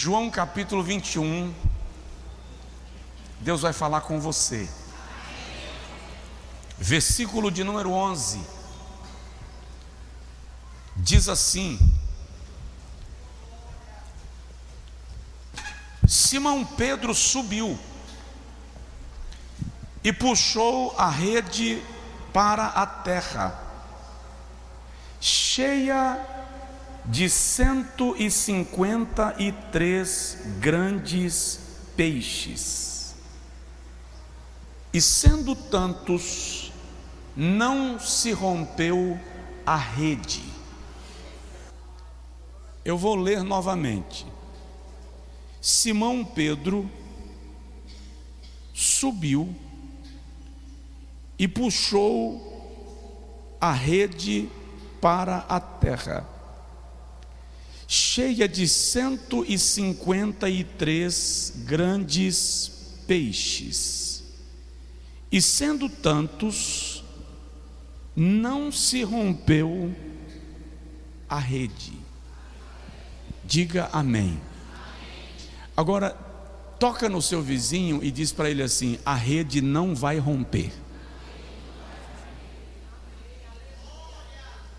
João capítulo 21, Deus vai falar com você. Versículo de número 11, diz assim: Simão Pedro subiu e puxou a rede para a terra, cheia de 153 grandes peixes. E sendo tantos, não se rompeu a rede. Eu vou ler novamente. Simão Pedro subiu e puxou a rede para a terra, cheia de 153 grandes peixes. E sendo tantos, não se rompeu a rede. Diga amém. Agora, toca no seu vizinho e diz para ele assim: a rede não vai romper.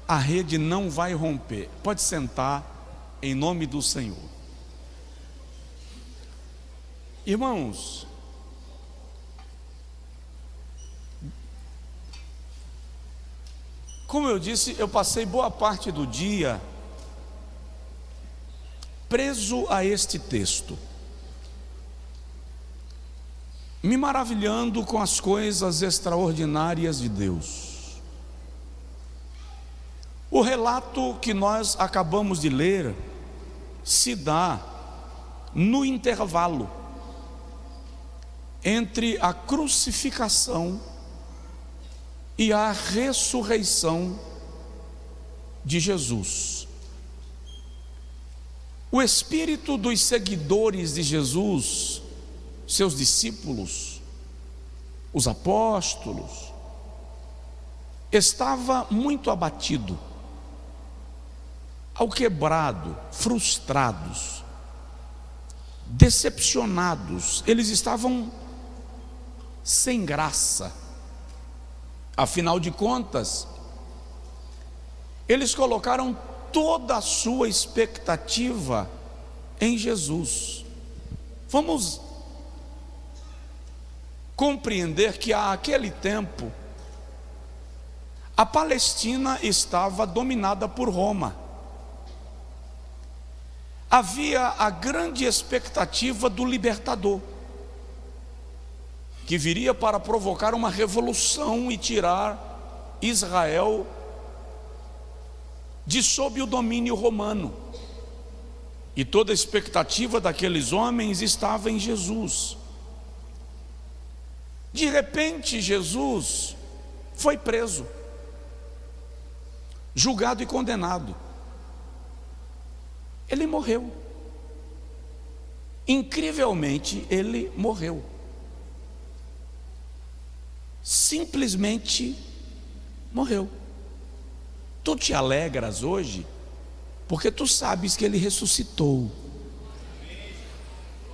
A rede não vai romper. Pode sentar, em nome do Senhor. Irmãos, como eu disse, eu passei boa parte do dia preso a este texto, me maravilhando com as coisas extraordinárias de Deus. O relato que nós acabamos de ler se dá no intervalo entre a crucificação e a ressurreição de Jesus. O espírito dos seguidores de Jesus, seus discípulos, os apóstolos, estava muito abatido, alquebrado, frustrados, decepcionados. Eles estavam sem graça. Afinal de contas, eles colocaram toda a sua expectativa em Jesus. Vamos compreender que àquele tempo a Palestina estava dominada por Roma. Havia a grande expectativa do libertador, que viria para provocar uma revolução e tirar Israel de sob o domínio romano. E toda a expectativa daqueles homens estava em Jesus. De repente, Jesus foi preso, julgado e condenado. Ele morreu. Incrivelmente, ele morreu. Simplesmente morreu. Tu te alegras hoje porque tu sabes que ele ressuscitou.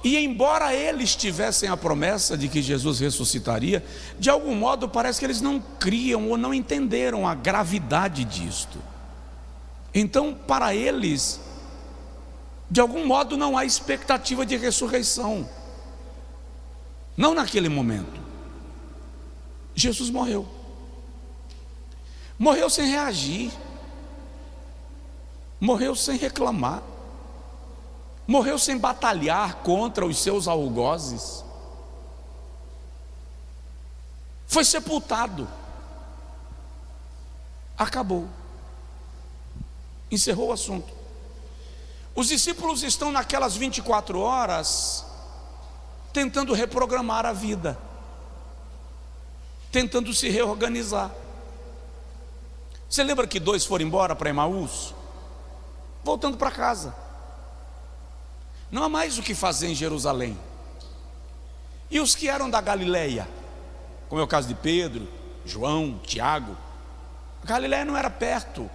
E embora eles tivessem a promessa de que Jesus ressuscitaria, de algum modo parece que eles não criam ou não entenderam a gravidade disto. Então, para eles, de algum modo não há expectativa de ressurreição. Não naquele momento. Jesus morreu. Morreu sem reagir. Morreu sem reclamar. Morreu sem batalhar contra os seus algozes. Foi sepultado. Acabou. Encerrou o assunto. Os discípulos estão naquelas 24 horas tentando reprogramar a vida, tentando se reorganizar. Você lembra que 2 foram embora para Emaús? Voltando para casa. Não há mais o que fazer em Jerusalém. E os que eram da Galileia, como é o caso de Pedro, João, Tiago, a Galileia não era perto,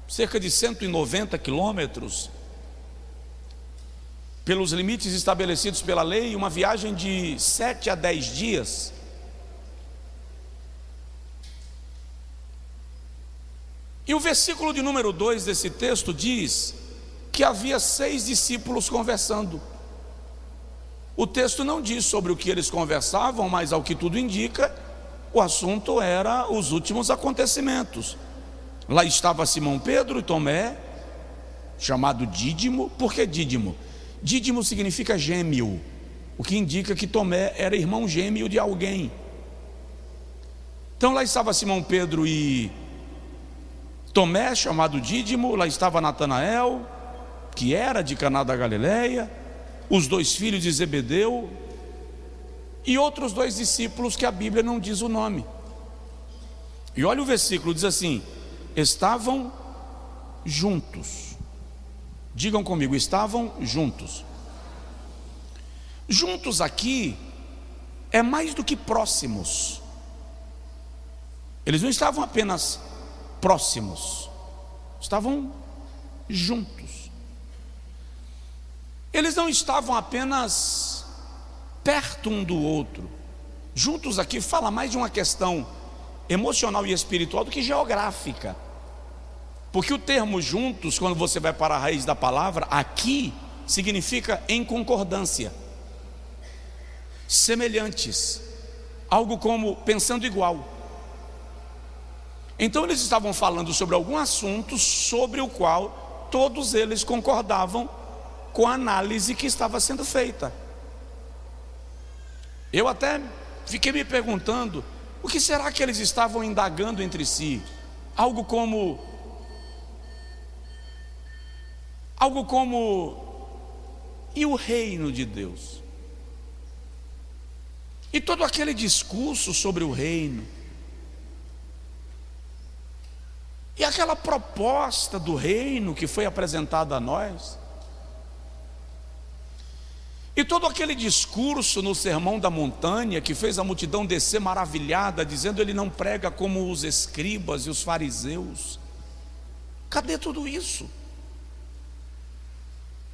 cerca de 190 quilômetros. pelos limites estabelecidos pela lei, uma viagem de 7 a 10 dias. E o versículo de número 2 desse texto diz que havia 6 discípulos conversando. O texto não diz sobre o que eles conversavam, mas ao que tudo indica, o assunto era os últimos acontecimentos. Lá estava Simão Pedro e Tomé, chamado Dídimo. Por que Dídimo? Dídimo significa gêmeo, o que indica que Tomé era irmão gêmeo de alguém. Então lá estava Simão Pedro e Tomé, chamado Dídimo. Lá estava Natanael, que era de Caná da Galileia, os 2 filhos de Zebedeu e outros 2 discípulos que a Bíblia não diz o nome. E olha o versículo, diz assim: estavam juntos. Digam comigo, estavam juntos. Juntos aqui é mais do que próximos. Eles não estavam apenas próximos, estavam juntos. Eles não estavam apenas perto um do outro. Juntos aqui fala mais de uma questão emocional e espiritual do que geográfica. Porque o termo juntos, quando você vai para a raiz da palavra, aqui significa em concordância, semelhantes, algo como pensando igual. Então eles estavam falando sobre algum assunto sobre o qual todos eles concordavam com a análise que estava sendo feita. Eu até fiquei me perguntando, o que será que eles estavam indagando entre si? Algo como, e o reino de Deus? E todo aquele discurso sobre o reino, e aquela proposta do reino que foi apresentada a nós, e todo aquele discurso no Sermão da Montanha que fez a multidão descer maravilhada, dizendo: ele não prega como os escribas e os fariseus. Cadê tudo isso?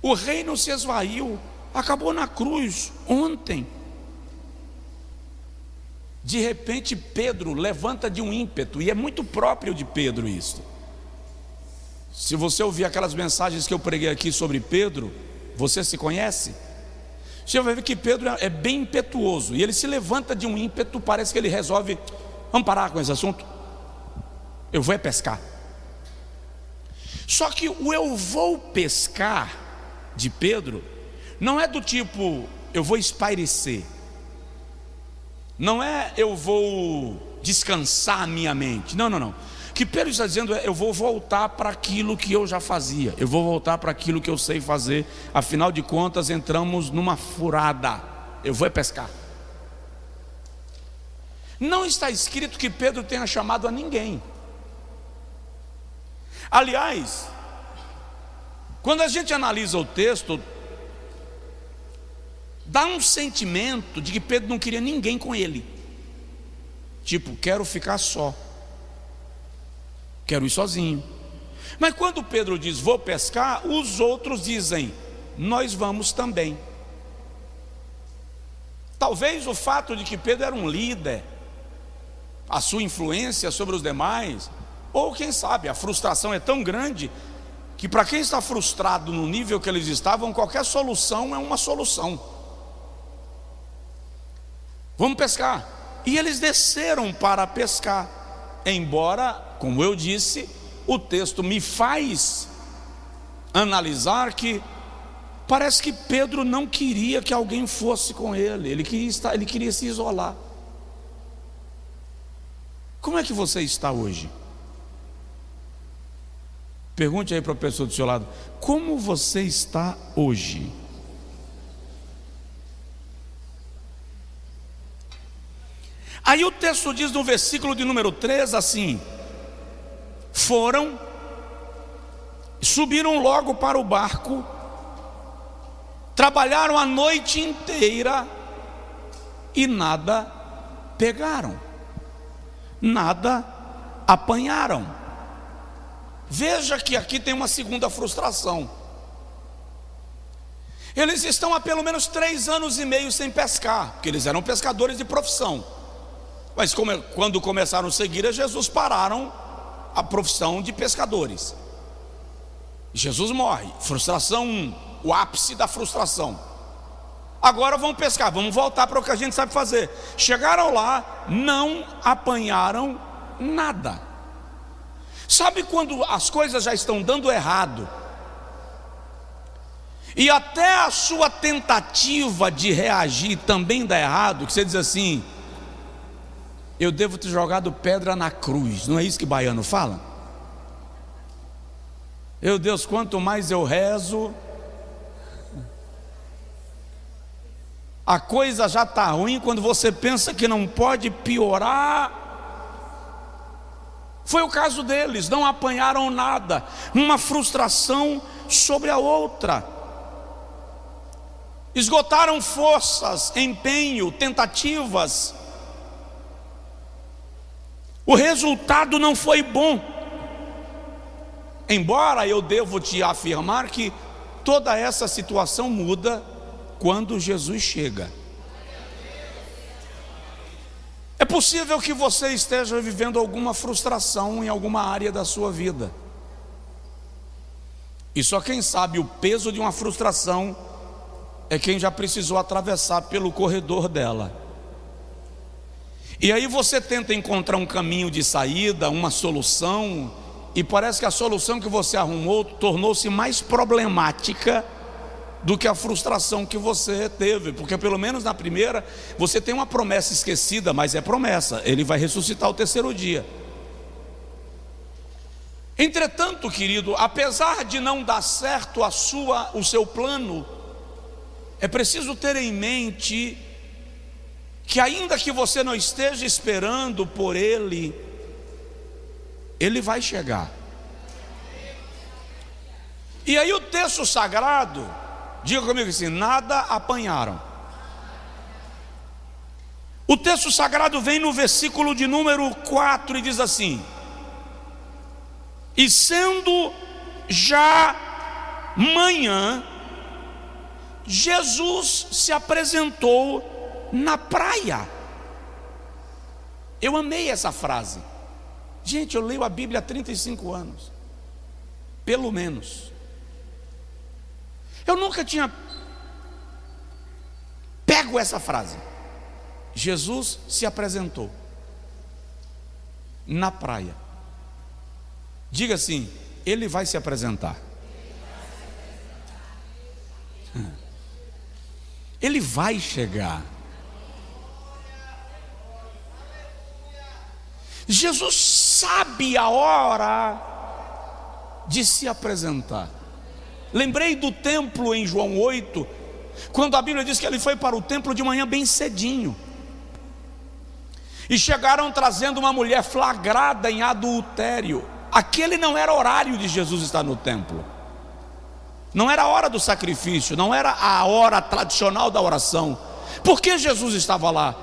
O reino se esvaiu, acabou na cruz ontem. De repente Pedro levanta de um ímpeto, e é muito próprio de Pedro isso. Se você ouvir aquelas mensagens que eu preguei aqui sobre Pedro, você se conhece? Você vai ver que Pedro é bem impetuoso, e ele se levanta de um ímpeto, parece que ele resolve: vamos parar com esse assunto, eu vou pescar. Só que o eu vou pescar de Pedro não é do tipo eu vou espairecer, não é eu vou descansar a minha mente, não. O que Pedro está dizendo é: eu vou voltar para aquilo que eu já fazia, eu vou voltar para aquilo que eu sei fazer. Afinal de contas, entramos numa furada, eu vou pescar. Não está escrito que Pedro tenha chamado a ninguém. Aliás, quando a gente analisa o texto, dá um sentimento de que Pedro não queria ninguém com ele. Tipo, quero ficar só, quero ir sozinho. Mas quando Pedro diz vou pescar, os outros dizem nós vamos também. Talvez o fato de que Pedro era um líder, a sua influência sobre os demais, ou quem sabe a frustração é tão grande que para quem está frustrado no nível que eles estavam, qualquer solução é uma solução. Vamos pescar. E eles desceram para pescar, embora, como eu disse, o texto me faz analisar que parece que Pedro não queria que alguém fosse com ele, ele queria se isolar. Como é que você está hoje? Pergunte aí para a pessoa do seu lado: como você está hoje? Aí o texto diz no versículo de número 3 assim: foram, subiram logo para o barco, trabalharam a noite inteira e nada pegaram, nada apanharam. Veja que aqui tem uma segunda frustração. Eles estão há pelo menos 3 anos e meio sem pescar, porque eles eram pescadores de profissão. Mas quando começaram a seguir a Jesus, pararam a profissão de pescadores. Jesus morre, frustração 1, o ápice da frustração. Agora vamos pescar, vamos voltar para o que a gente sabe fazer. Chegaram lá, não apanharam nada. Sabe quando as coisas já estão dando errado, e até a sua tentativa de reagir também dá errado, que você diz assim: eu devo ter jogado pedra na cruz. Não é isso que baiano fala? Meu Deus, quanto mais eu rezo, a coisa já está ruim. Quando você pensa que não pode piorar, foi o caso deles, não apanharam nada, uma frustração sobre a outra. Esgotaram forças, empenho, tentativas. O resultado não foi bom. Embora eu devo te afirmar que toda essa situação muda quando Jesus chega. É possível que você esteja vivendo alguma frustração em alguma área da sua vida. E só quem sabe o peso de uma frustração é quem já precisou atravessar pelo corredor dela. E aí você tenta encontrar um caminho de saída, uma solução, e parece que a solução que você arrumou tornou-se mais problemática do que a frustração que você teve, porque pelo menos na primeira você tem uma promessa esquecida, mas é promessa, ele vai ressuscitar ao 3º dia. Entretanto, querido, apesar de não dar certo o seu plano, é preciso ter em mente que ainda que você não esteja esperando por ele, ele vai chegar. E aí o texto sagrado, diga comigo assim: nada apanharam. O texto sagrado vem no versículo de número 4 e diz assim: e sendo já manhã, Jesus se apresentou na praia. Eu amei essa frase. Gente, eu leio a Bíblia há 35 anos, pelo menos. Eu nunca tinha pego essa frase. Jesus se apresentou na praia. Diga assim: ele vai se apresentar. Ele vai chegar. Jesus sabe a hora de se apresentar. Lembrei do templo em João 8, quando a Bíblia diz que ele foi para o templo de manhã bem cedinho, e chegaram trazendo uma mulher flagrada em adultério. Aquele não era horário de Jesus estar no templo, não era a hora do sacrifício, não era a hora tradicional da oração. Por que Jesus estava lá?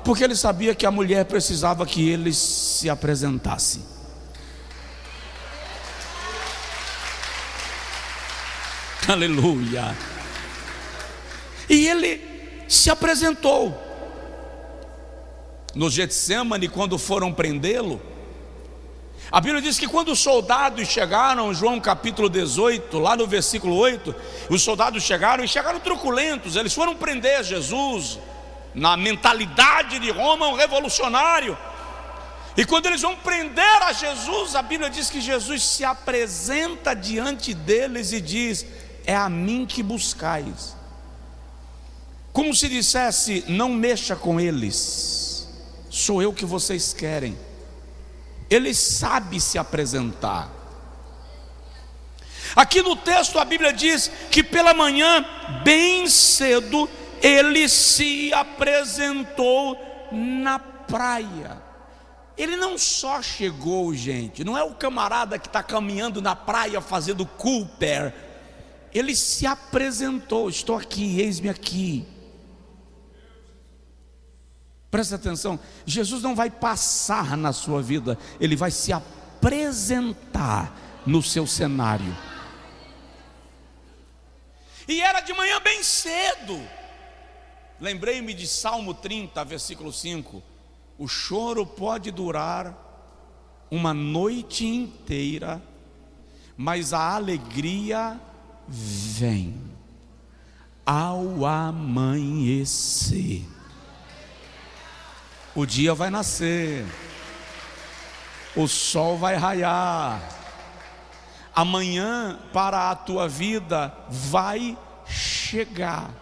Porque ele sabia que a mulher precisava que ele se apresentasse. Aleluia. E ele se apresentou. No Getsêmani, quando foram prendê-lo, a Bíblia diz que quando os soldados chegaram, João capítulo 18, lá no versículo 8, os soldados chegaram e chegaram truculentos. Eles foram prender Jesus, na mentalidade de Roma, um revolucionário. E quando eles vão prender a Jesus, a Bíblia diz que Jesus se apresenta diante deles e diz: é a mim que buscais. Como se dissesse: não mexa com eles, sou eu que vocês querem. Ele sabe se apresentar. Aqui no texto a Bíblia diz que pela manhã, bem cedo, ele se apresentou na praia. Ele não só chegou, gente, não é o camarada que está caminhando na praia fazendo Cooper. Ele se apresentou: estou aqui, eis-me aqui. Presta atenção, Jesus não vai passar na sua vida, ele vai se apresentar no seu cenário. E era de manhã bem cedo. Lembrei-me de Salmo 30, versículo 5. O choro pode durar uma noite inteira, mas a alegria vem ao amanhecer. O dia vai nascer, o sol vai raiar, amanhã para a tua vida vai chegar.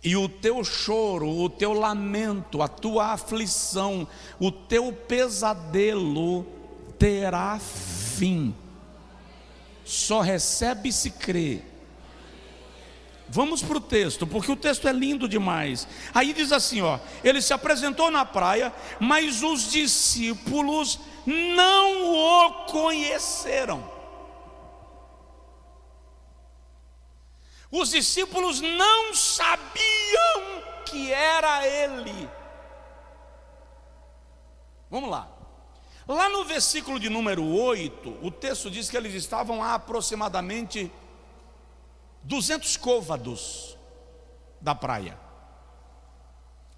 E o teu choro, o teu lamento, a tua aflição, o teu pesadelo terá fim. Só recebe se crê. Vamos para o texto, porque o texto é lindo demais. Aí diz assim, ó: ele se apresentou na praia, mas os discípulos não o conheceram. Os discípulos não sabiam que era ele. Vamos lá. Lá no versículo de número 8, o texto diz que eles estavam a aproximadamente 200 côvados da praia,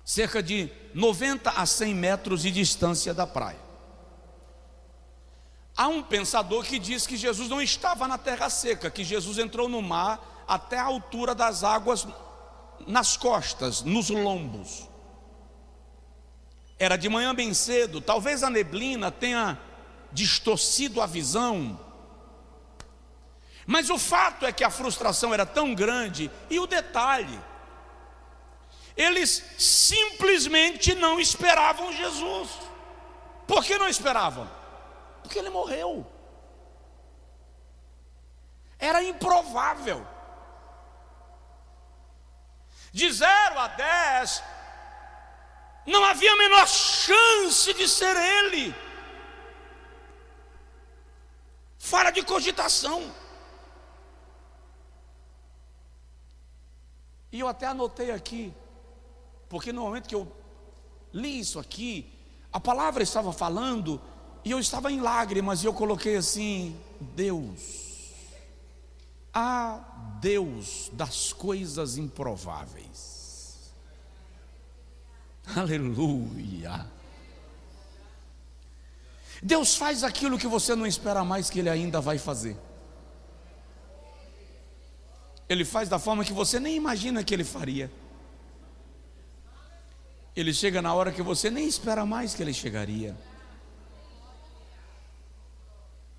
cerca de 90 a 100 metros de distância da praia. Há um pensador que diz que Jesus não estava na terra seca, que Jesus entrou no mar até a altura das águas nas costas, nos lombos. Era de manhã bem cedo, talvez a neblina tenha distorcido a visão, mas o fato é que a frustração era tão grande. E o detalhe, eles simplesmente não esperavam Jesus. Por que não esperavam? Porque ele morreu. Era improvável. De 0 a 10, não havia a menor chance de ser ele. Fora de cogitação. E eu até anotei aqui, porque no momento que eu li isso aqui, a palavra estava falando, e eu estava em lágrimas, e eu coloquei assim: Deus, Deus das coisas improváveis. Aleluia. Deus faz aquilo que você não espera mais que Ele ainda vai fazer. Ele faz da forma que você nem imagina que Ele faria. Ele chega na hora que você nem espera mais que Ele chegaria.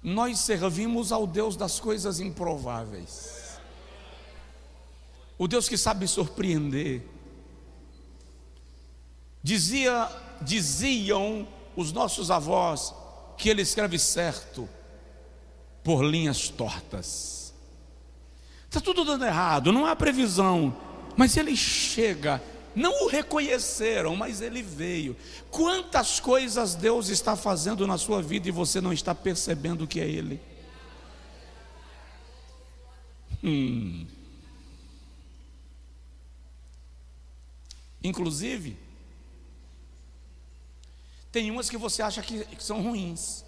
Nós servimos ao Deus das coisas improváveis, o Deus que sabe surpreender. Diziam os nossos avós que Ele escreve certo por linhas tortas. Está tudo dando errado, não há previsão, mas Ele chega. Não o reconheceram, mas Ele veio. Quantas coisas Deus está fazendo na sua vida e você não está percebendo que é Ele? Inclusive, tem umas que você acha que são ruins.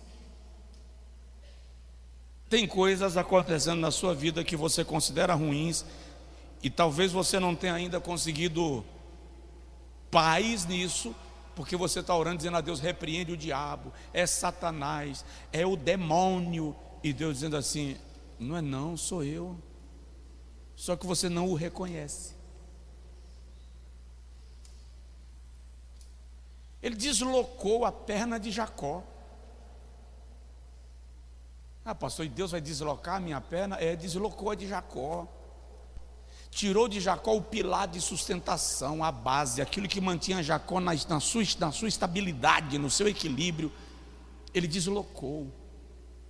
Tem coisas acontecendo na sua vida que você considera ruins, e talvez você não tenha ainda conseguido paz nisso, porque você está orando dizendo a Deus: repreende o diabo, é Satanás, é o demônio. E Deus dizendo assim: não é não, sou eu. Só que você não o reconhece. Ele deslocou a perna de Jacó. Pastor, e Deus vai deslocar a minha perna? Deslocou a de Jacó. Tirou de Jacó o pilar de sustentação, a base, aquilo que mantinha Jacó na sua estabilidade, no seu equilíbrio. Ele deslocou.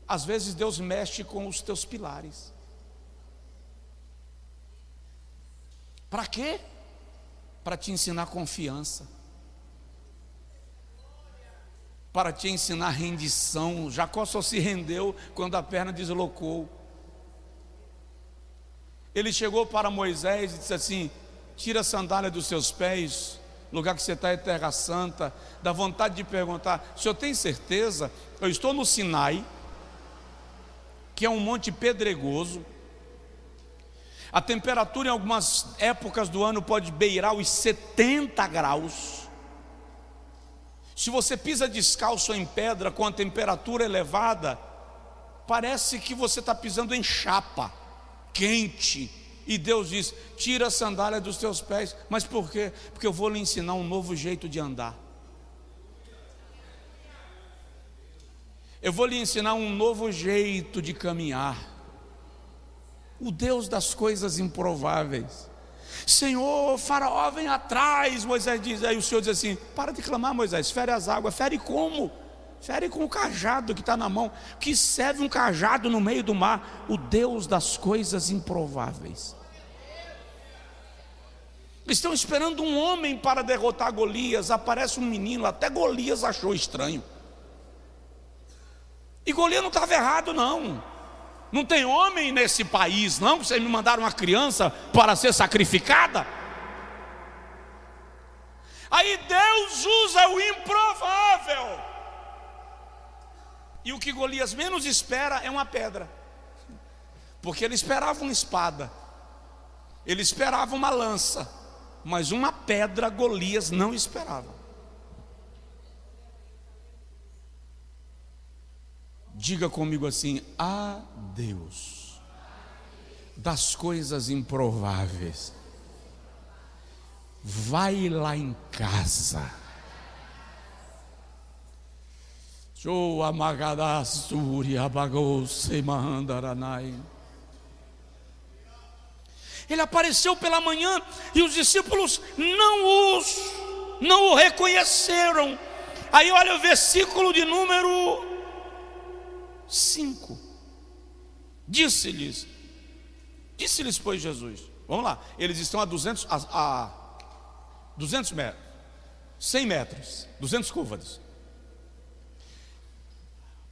Às vezes Deus mexe com os teus pilares. Para quê? Para te ensinar confiança, para te ensinar rendição. Jacó só se rendeu quando a perna deslocou. Ele chegou para Moisés e disse assim: tira a sandália dos seus pés, lugar que você está é terra santa. Dá vontade de perguntar: o senhor tem certeza? Eu estou no Sinai, que é um monte pedregoso, A temperatura em algumas épocas do ano pode beirar os 70 graus. Se você pisa descalço em pedra com a temperatura elevada, parece que você está pisando em chapa, quente. E Deus diz: tira a sandália dos teus pés. Mas por quê? Porque eu vou lhe ensinar um novo jeito de andar. Eu vou lhe ensinar um novo jeito de caminhar. O Deus das coisas improváveis. Senhor, Faraó vem atrás, Moisés diz. Aí o Senhor diz assim: para de clamar, Moisés, fere as águas. Fere como? Fere com o cajado que está na mão. Que serve um cajado no meio do mar? O Deus das coisas improváveis. Estão esperando um homem para derrotar Golias. Aparece um menino, até Golias achou estranho. E Golias não estava errado, não. Não tem homem nesse país, não, que vocês me mandaram uma criança para ser sacrificada. Aí Deus usa o improvável. E o que Golias menos espera é uma pedra. Porque ele esperava uma espada, ele esperava uma lança, mas uma pedra Golias não esperava. Diga comigo assim: ah, Deus das coisas improváveis, vai lá em casa. Ele apareceu pela manhã e os discípulos não o reconheceram. Aí olha o versículo de número 5. Disse-lhes, pois, Jesus. Vamos lá, eles estão a 200 metros, 100 metros, 200 côvados.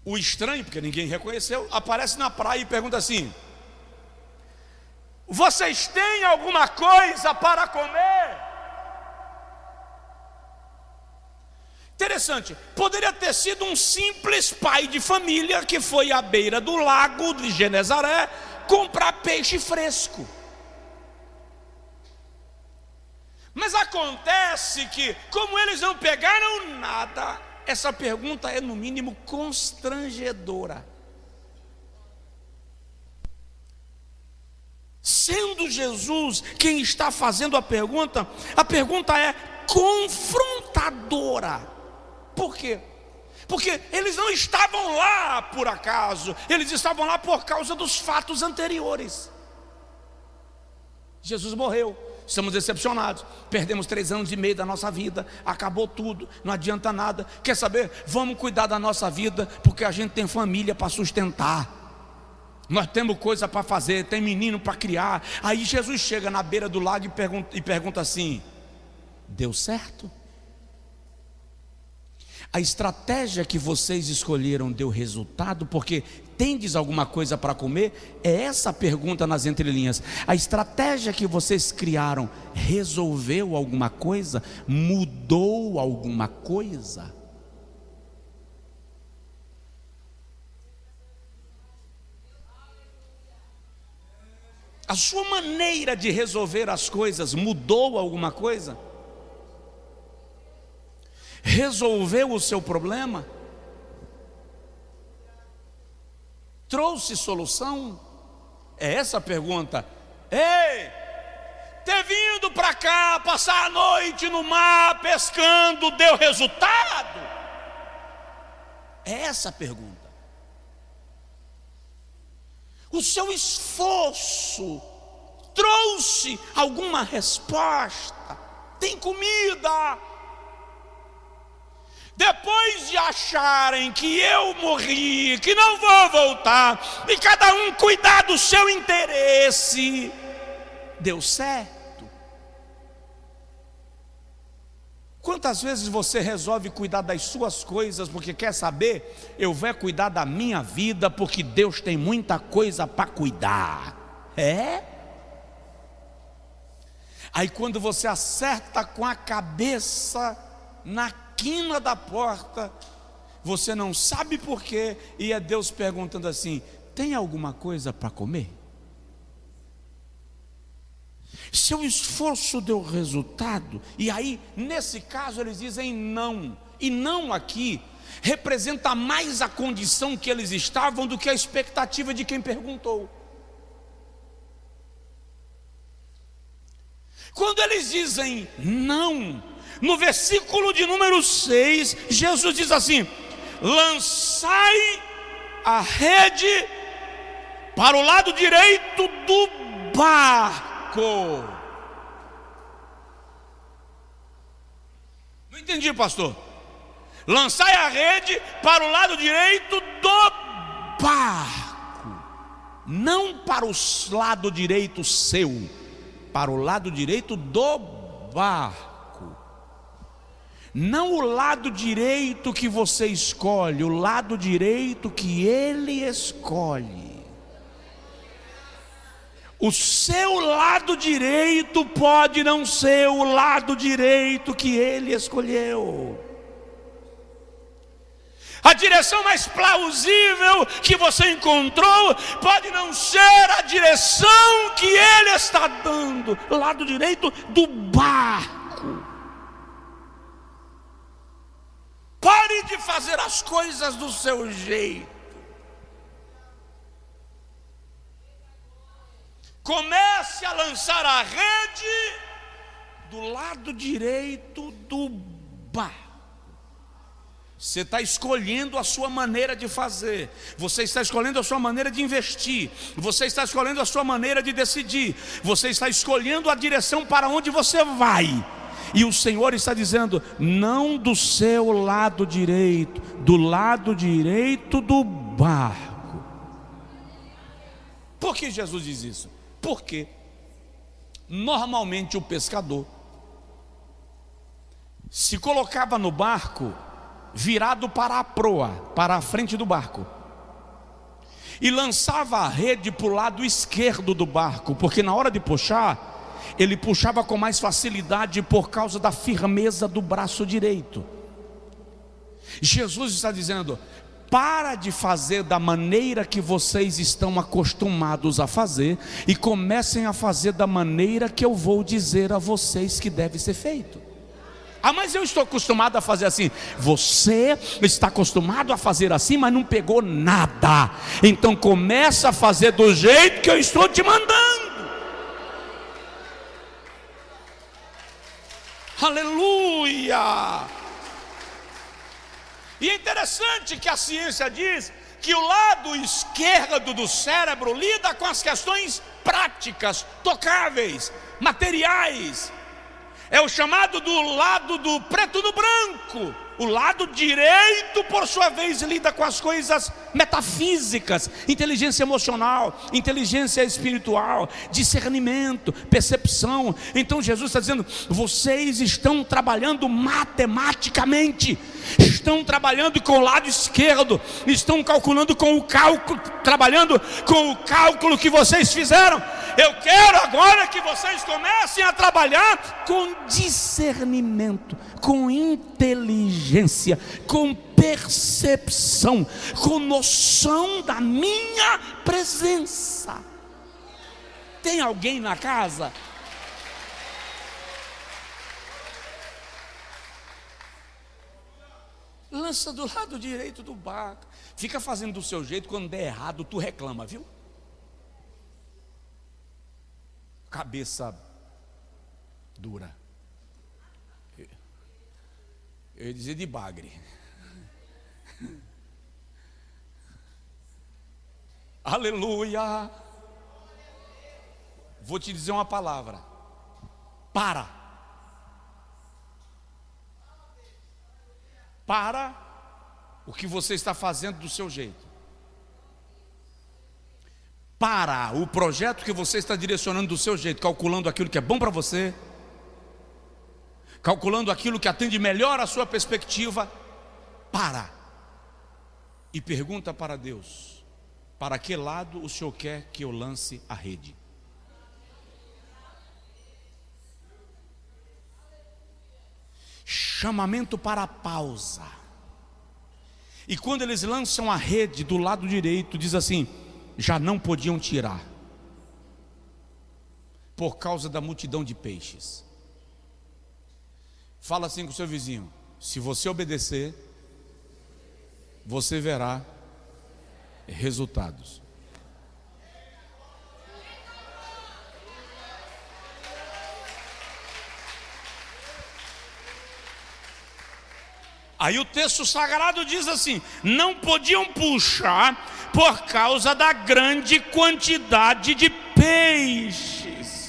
O estranho, porque ninguém reconheceu, aparece na praia e pergunta assim: vocês têm alguma coisa para comer? Interessante, poderia ter sido um simples pai de família que foi à beira do lago de Genezaré comprar peixe fresco. Mas acontece que, como eles não pegaram nada, essa pergunta é no mínimo constrangedora. Sendo Jesus quem está fazendo a pergunta é confrontadora. Por quê? Porque eles não estavam lá por acaso, eles estavam lá por causa dos fatos anteriores. Jesus morreu, estamos decepcionados, perdemos 3 anos e meio da nossa vida, acabou tudo, não adianta nada. Quer saber? Vamos cuidar da nossa vida, porque a gente tem família para sustentar, nós temos coisa para fazer, tem menino para criar. Aí Jesus chega na beira do lago e pergunta assim: deu certo? A estratégia que vocês escolheram deu resultado? Porque tendes alguma coisa para comer? É essa a pergunta nas entrelinhas. A estratégia que vocês criaram resolveu alguma coisa? Mudou alguma coisa? A sua maneira de resolver as coisas mudou alguma coisa? Resolveu o seu problema? Trouxe solução? É essa a pergunta. Ei, ter vindo para cá, passar a noite no mar pescando, deu resultado? É essa a pergunta. O seu esforço trouxe alguma resposta? Tem comida? Depois de acharem que eu morri, que não vou voltar, e cada um cuidar do seu interesse, deu certo? Quantas vezes você resolve cuidar das suas coisas porque quer saber? Eu vou cuidar da minha vida porque Deus tem muita coisa para cuidar. É? Aí quando você acerta com a cabeça na quina da porta, você não sabe porquê, e é Deus perguntando assim: tem alguma coisa para comer? Seu esforço deu resultado. E aí, nesse caso, eles dizem não. E não aqui representa mais a condição que eles estavam do que a expectativa de quem perguntou. Quando eles dizem não, no versículo de número 6, Jesus diz assim: lançai a rede para o lado direito do barco. Não entendi, pastor. Lançai a rede para o lado direito do barco, não para o lado direito seu, para o lado direito do barco. Não o lado direito que você escolhe, o lado direito que ele escolhe. O seu lado direito pode não ser o lado direito que ele escolheu. A direção mais plausível que você encontrou pode não ser a direção que ele está dando, lado direito do barco. Pare de fazer as coisas do seu jeito. Comece a lançar a rede do lado direito do barco. Você está escolhendo a sua maneira de fazer, você está escolhendo a sua maneira de investir, você está escolhendo a sua maneira de decidir, você está escolhendo a direção para onde você vai. E o Senhor está dizendo: não do seu lado direito, do lado direito do barco. Por que Jesus diz isso? Porque normalmente o pescador se colocava no barco virado para a proa, para a frente do barco, e lançava a rede para o lado esquerdo do barco, porque na hora de puxar, ele puxava com mais facilidade por causa da firmeza do braço direito. Jesus está dizendo: para de fazer da maneira que vocês estão acostumados a fazer e comecem a fazer da maneira que eu vou dizer a vocês que deve ser feito. Ah, mas eu estou acostumado a fazer assim. Você está acostumado a fazer assim, mas não pegou nada. Então começa a fazer do jeito que eu estou te mandando. Aleluia! E é interessante que a ciência diz que o lado esquerdo do cérebro lida com as questões práticas, tocáveis, materiais. É o chamado do lado do preto no branco. O lado direito, por sua vez, lida com as coisas metafísicas, inteligência emocional, inteligência espiritual, discernimento, percepção. Então Jesus está dizendo: vocês estão trabalhando matematicamente, estão trabalhando com o lado esquerdo, estão calculando com o cálculo, trabalhando com o cálculo que vocês fizeram. Eu quero agora que vocês comecem a trabalhar com discernimento, com inteligência, com percepção, com noção da minha presença. Tem alguém na casa? Lança do lado direito do barco. Fica fazendo do seu jeito, quando der errado tu reclama, viu? Cabeça dura. Eu ia dizer de bagre. Aleluia. Vou te dizer uma palavra: para. Para o que você está fazendo do seu jeito. Para o projeto que você está direcionando do seu jeito, calculando aquilo que é bom para você, calculando aquilo que atende melhor a sua perspectiva. Para e pergunta para Deus: para que lado o Senhor quer que eu lance a rede? Chamamento para a pausa. E quando eles lançam a rede do lado direito, diz assim: já não podiam tirar. por causa da multidão de peixes. Fala assim com o seu vizinho: se você obedecer, você verá resultados. Aí o texto sagrado diz assim: não podiam puxar por causa da grande quantidade de peixes.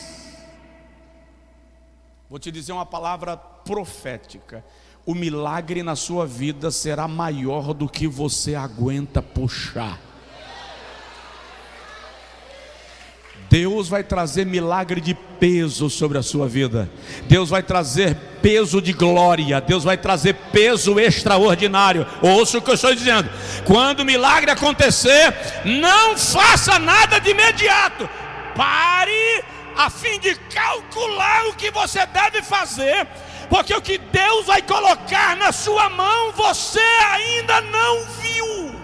Vou te dizer uma palavra profética: o milagre na sua vida será maior do que você aguenta puxar. Deus vai trazer milagre de peso sobre a sua vida. Deus vai trazer peso de glória. Deus vai trazer peso extraordinário. Ouça o que eu estou dizendo: quando o milagre acontecer, não faça nada de imediato. Pare a fim de calcular o que você deve fazer, porque o que Deus vai colocar na sua mão, você ainda não viu.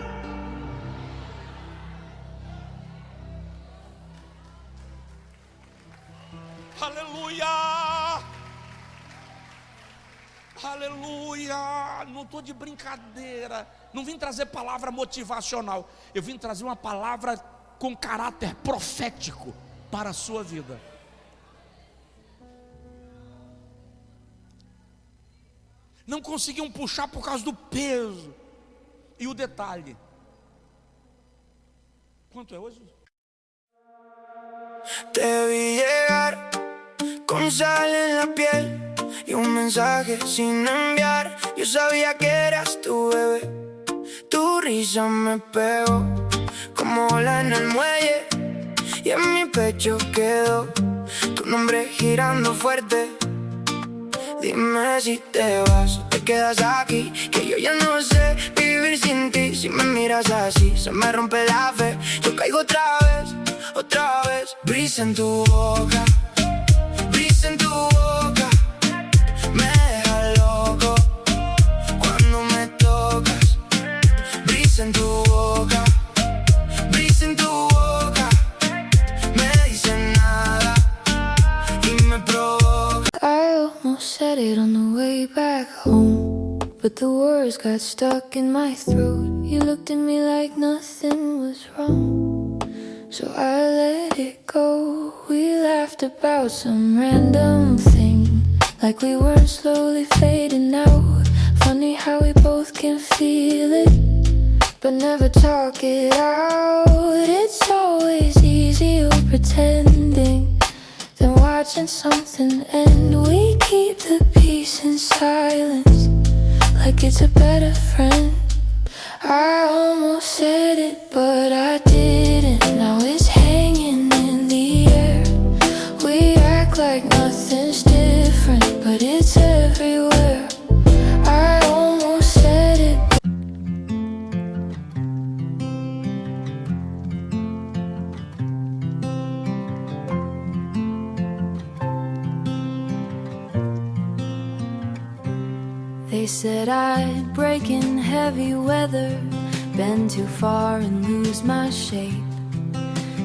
Aleluia, aleluia. Não estou de brincadeira, não vim trazer palavra motivacional, eu vim trazer uma palavra com caráter profético para a sua vida. Não conseguiam puxar por causa do peso. E o detalhe: quanto é hoje? Te vi llegar con sal en la piel y un mensaje sin enviar. Yo sabía que eras tu bebé. Tu risa me pegó como ola en el muelle y en mi pecho quedó tu nombre girando fuerte. Dime si te vas o te quedas aquí, que yo ya no sé vivir sin ti. Si me miras así, se me rompe la fe. Yo caigo otra vez, otra vez. Brisa en tu boca, brisa en tu boca. Me deja loco cuando me tocas. Brisa en tu boca, brisa en tu boca. Me dice nada y me provoca. I almost said it on the way back home, but the words got stuck in my throat. You looked at me like nothing was wrong, so I let it go. We laughed about some random thing, like we were slowly fading out. Funny how we both can feel it, but never talk it out. It's always easier pretending than watching something end. We keep the peace in silence, like it's a better friend. I almost said it, but I didn't. Now it's hanging in the air. We act like nothing's different, but it's everywhere. I almost said it. They said I'd break in heavy weather, bend too far and lose my shape.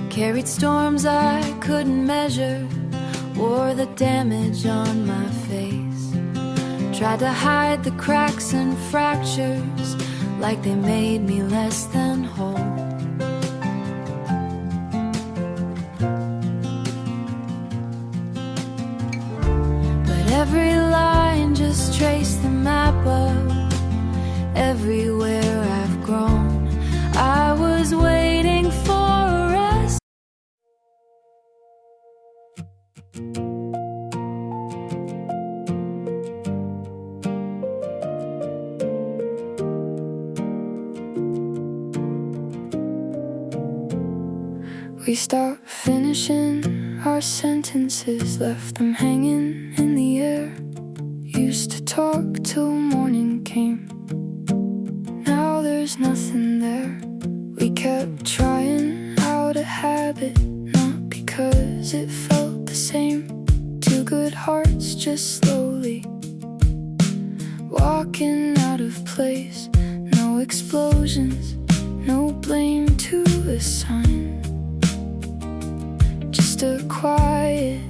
Carried storms I couldn't measure, wore the damage on my face. Tried to hide the cracks and fractures, like they made me less than whole. But every line just traced the map of everywhere I've grown. I was waiting for a rest. We stopped finishing our sentences, left them hanging in the air. Used to talk till morning came, now there's nothing there. We kept trying out a habit, not because it felt the same. Two good hearts just slowly walking out of place. No explosions, no blame to assign, just a quiet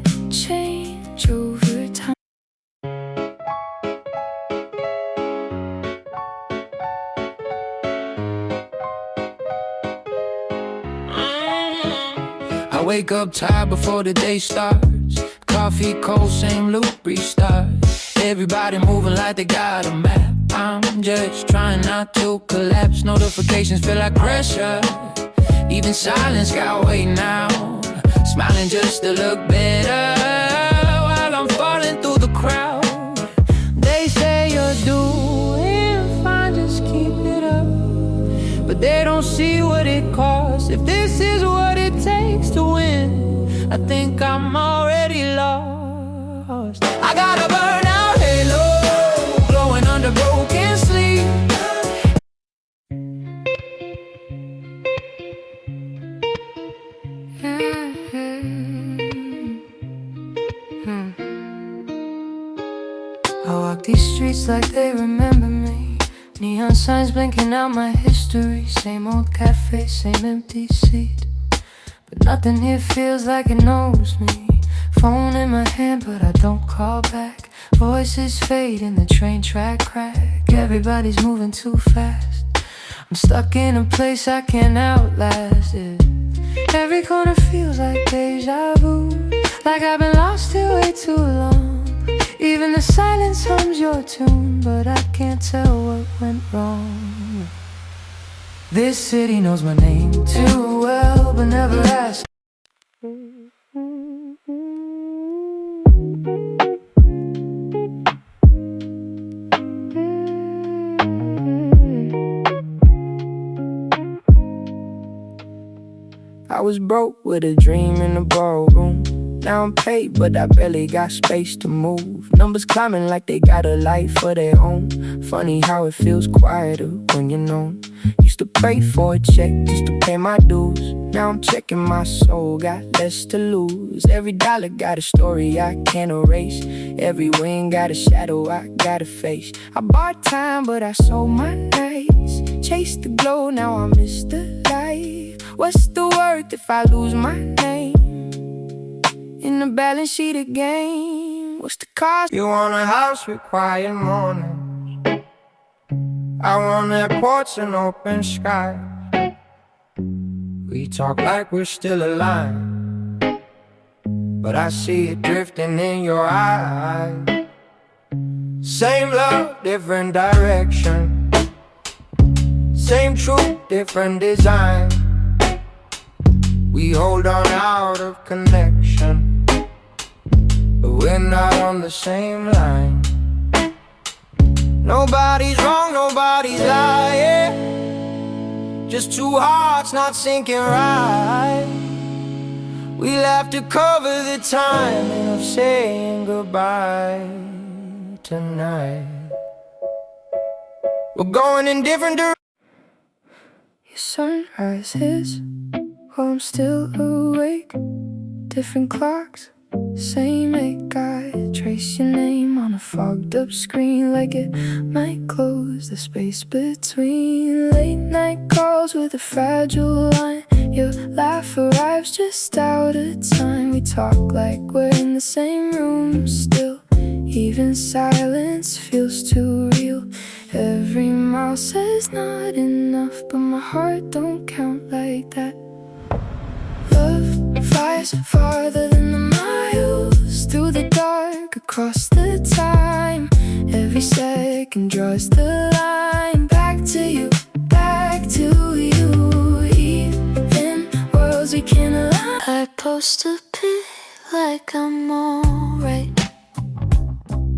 wake up tired before the day starts. Coffee cold, same loop, restart. Everybody moving like they got a map. I'm just trying not to collapse. Notifications feel like pressure. Even silence got weight now. Smiling just to look better while I'm falling through the crowd. They say you're doing fine, just keep it up. But they don't see what it costs. If this is what it takes to win, I think I'm already lost. I got a burnout halo glowing under broken sleep. I walk these streets like they remember me. Neon signs blinking out my history. Same old cafe, same empty seat. But nothing here feels like it knows me. Phone in my hand but I don't call back. Voices fade in the train track crack. Everybody's moving too fast. I'm stuck in a place I can't outlast it. Every corner feels like deja vu. Like I've been lost here way too long. Even the silence hums your tune, but I can't tell what went wrong. This city knows my name too well, but never asks. I was broke with a dream in the ballroom. Now I'm paid, but I barely got space to move. Numbers climbing like they got a life of their own. Funny how it feels quieter when you're known. Used to pray for a check just to pay my dues. Now I'm checking my soul, got less to lose. Every dollar got a story I can't erase. Every win got a shadow I gotta face. I bought time, but I sold my nights. Chased the glow, now I miss the life. What's the worth if I lose my name in the balance sheet again? What's the cost? You want a house with quiet mornings. I want airports and open sky. We talk like we're still alive, but I see it drifting in your eyes. Same love, different direction. Same truth, different design. We hold on out of connection, but we're not on the same line. Nobody's wrong, nobody's lying. Just two hearts not syncing right. We'll have to cover the timing of saying goodbye tonight. We're going in different directions. Your sunrise hits while I'm still awake. Different clocks, same ache. I trace your name on a fogged up screen, like it might close the space between. Late night calls with a fragile line. Your laugh arrives just out of time. We talk like we're in the same room still. Even silence feels too real. Every mile says not enough, but my heart don't count like that. Love flies farther than the miles, through the dark, across the time. Every second draws the line. Back to you, back to you. Even worlds we can align. I post a pic like I'm alright.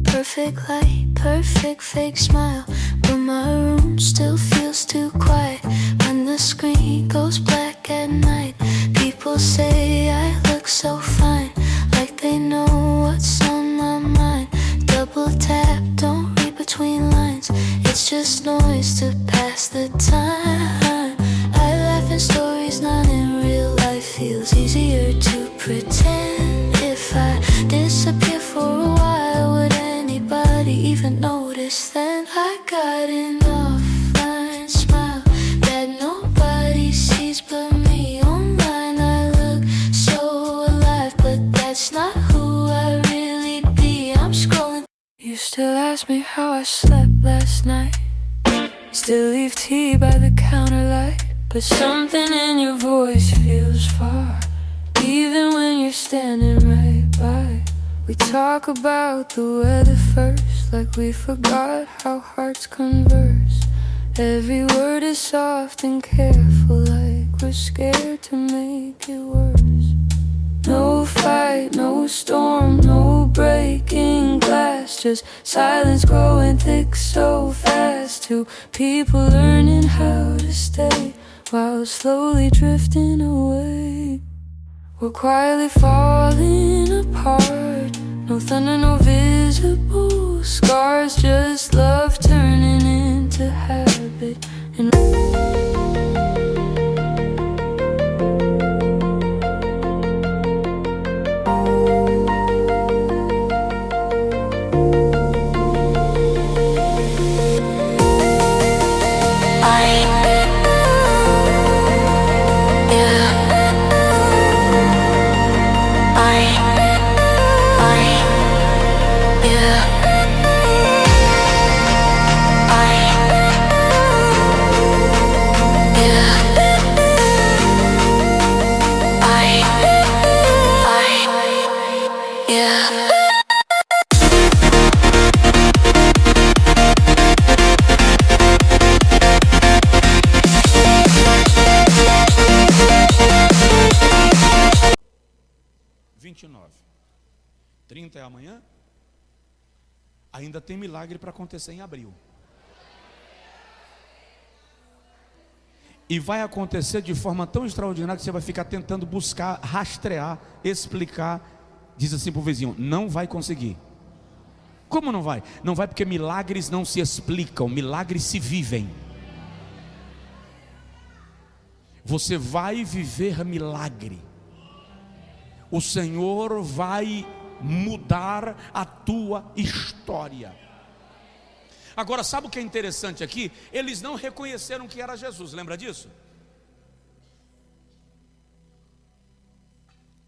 Perfect light, perfect fake smile, but my room still feels too quiet. When the screen goes black at night, people say I look so fine, like they know what's on my mind. Double tap, don't read between lines. It's just noise to pass the time. I laugh in stories, not in real life. Feels easier to pretend. If I disappear for a while, would anybody even notice then? I got an offline smile that nobody sees but me. Online I look so alive, but that's not who I really be. I'm scrolling. You still ask me how I slept last night. Still leave tea by the counter light, but something in your voice feels far. even when you're standing right by. We talk about the weather first, like we forgot how hearts converse. Every word is soft and careful, like we're scared to make it worse. No fight, no storm, no breaking glass, just silence growing thick so fast. Two people learning how to stay while slowly drifting away. We're quietly falling apart, no thunder, no visible scars, just love turning into habit. And é amanhã, ainda tem milagre para acontecer em abril. E vai acontecer de forma tão extraordinária que você vai ficar tentando buscar, rastrear, explicar. Diz assim para o vizinho: não vai conseguir. Como não vai? Não vai porque milagres não se explicam, milagres se vivem. Você vai viver milagre. O Senhor vai mudar a tua história. Agora, sabe o que é interessante aqui? Eles não reconheceram que era Jesus, lembra disso?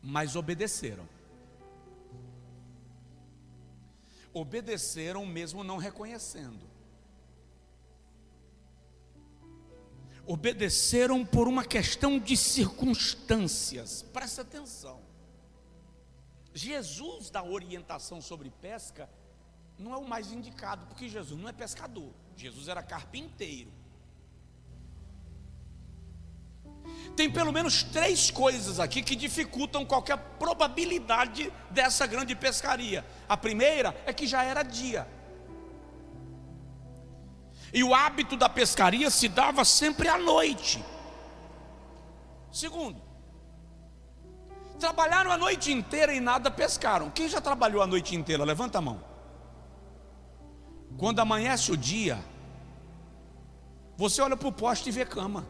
Mas obedeceram. Obedeceram mesmo não reconhecendo. Obedeceram por uma questão de circunstâncias. Presta atenção. Jesus dá orientação sobre pesca não é o mais indicado, porque Jesus não é pescador. Jesus era carpinteiro. Tem pelo menos 3 coisas aqui que dificultam qualquer probabilidade dessa grande pescaria. A primeira é que já era dia, e o hábito da pescaria se dava sempre à noite. Segundo, trabalharam a noite inteira e nada pescaram. Quem já trabalhou a noite inteira? Levanta a mão. Quando amanhece o dia, você olha para o poste e vê cama.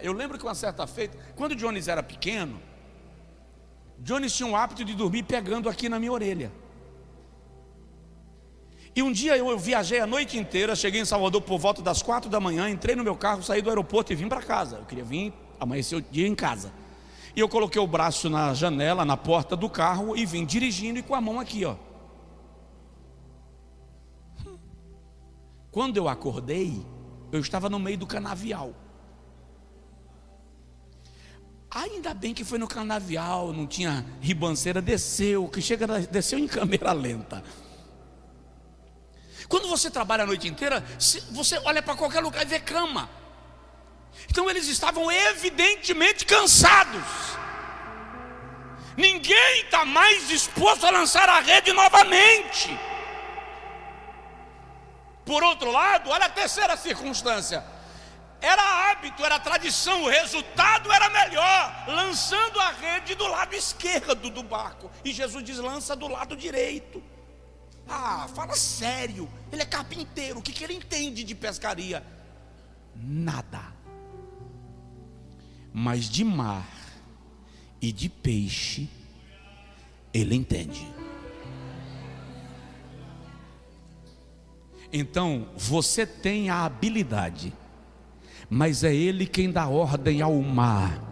Eu lembro que uma certa feita, quando o Jones era pequeno, Jones tinha o hábito de dormir pegando aqui na minha orelha. E um dia eu viajei a noite inteira, cheguei em Salvador por volta das 4 da manhã, entrei no meu carro, saí do aeroporto e vim para casa. Eu queria vir amanhecer o dia em casa. E eu coloquei o braço na janela, na porta do carro e vim dirigindo e com a mão aqui, ó. Quando eu acordei, eu estava no meio do canavial. Ainda bem que foi no canavial, não tinha ribanceira, desceu em câmera lenta. Quando você trabalha a noite inteira, você olha para qualquer lugar e vê cama. Então eles estavam evidentemente cansados. Ninguém está mais disposto a lançar a rede novamente. Por outro lado, olha a terceira circunstância. Era hábito, era tradição, o resultado era melhor, lançando a rede do lado esquerdo do barco. E Jesus diz: lança do lado direito. Fala sério, ele é carpinteiro, o que ele entende de pescaria? Nada. Mas de mar e de peixe ele entende. Então você tem a habilidade, mas é ele quem dá ordem ao mar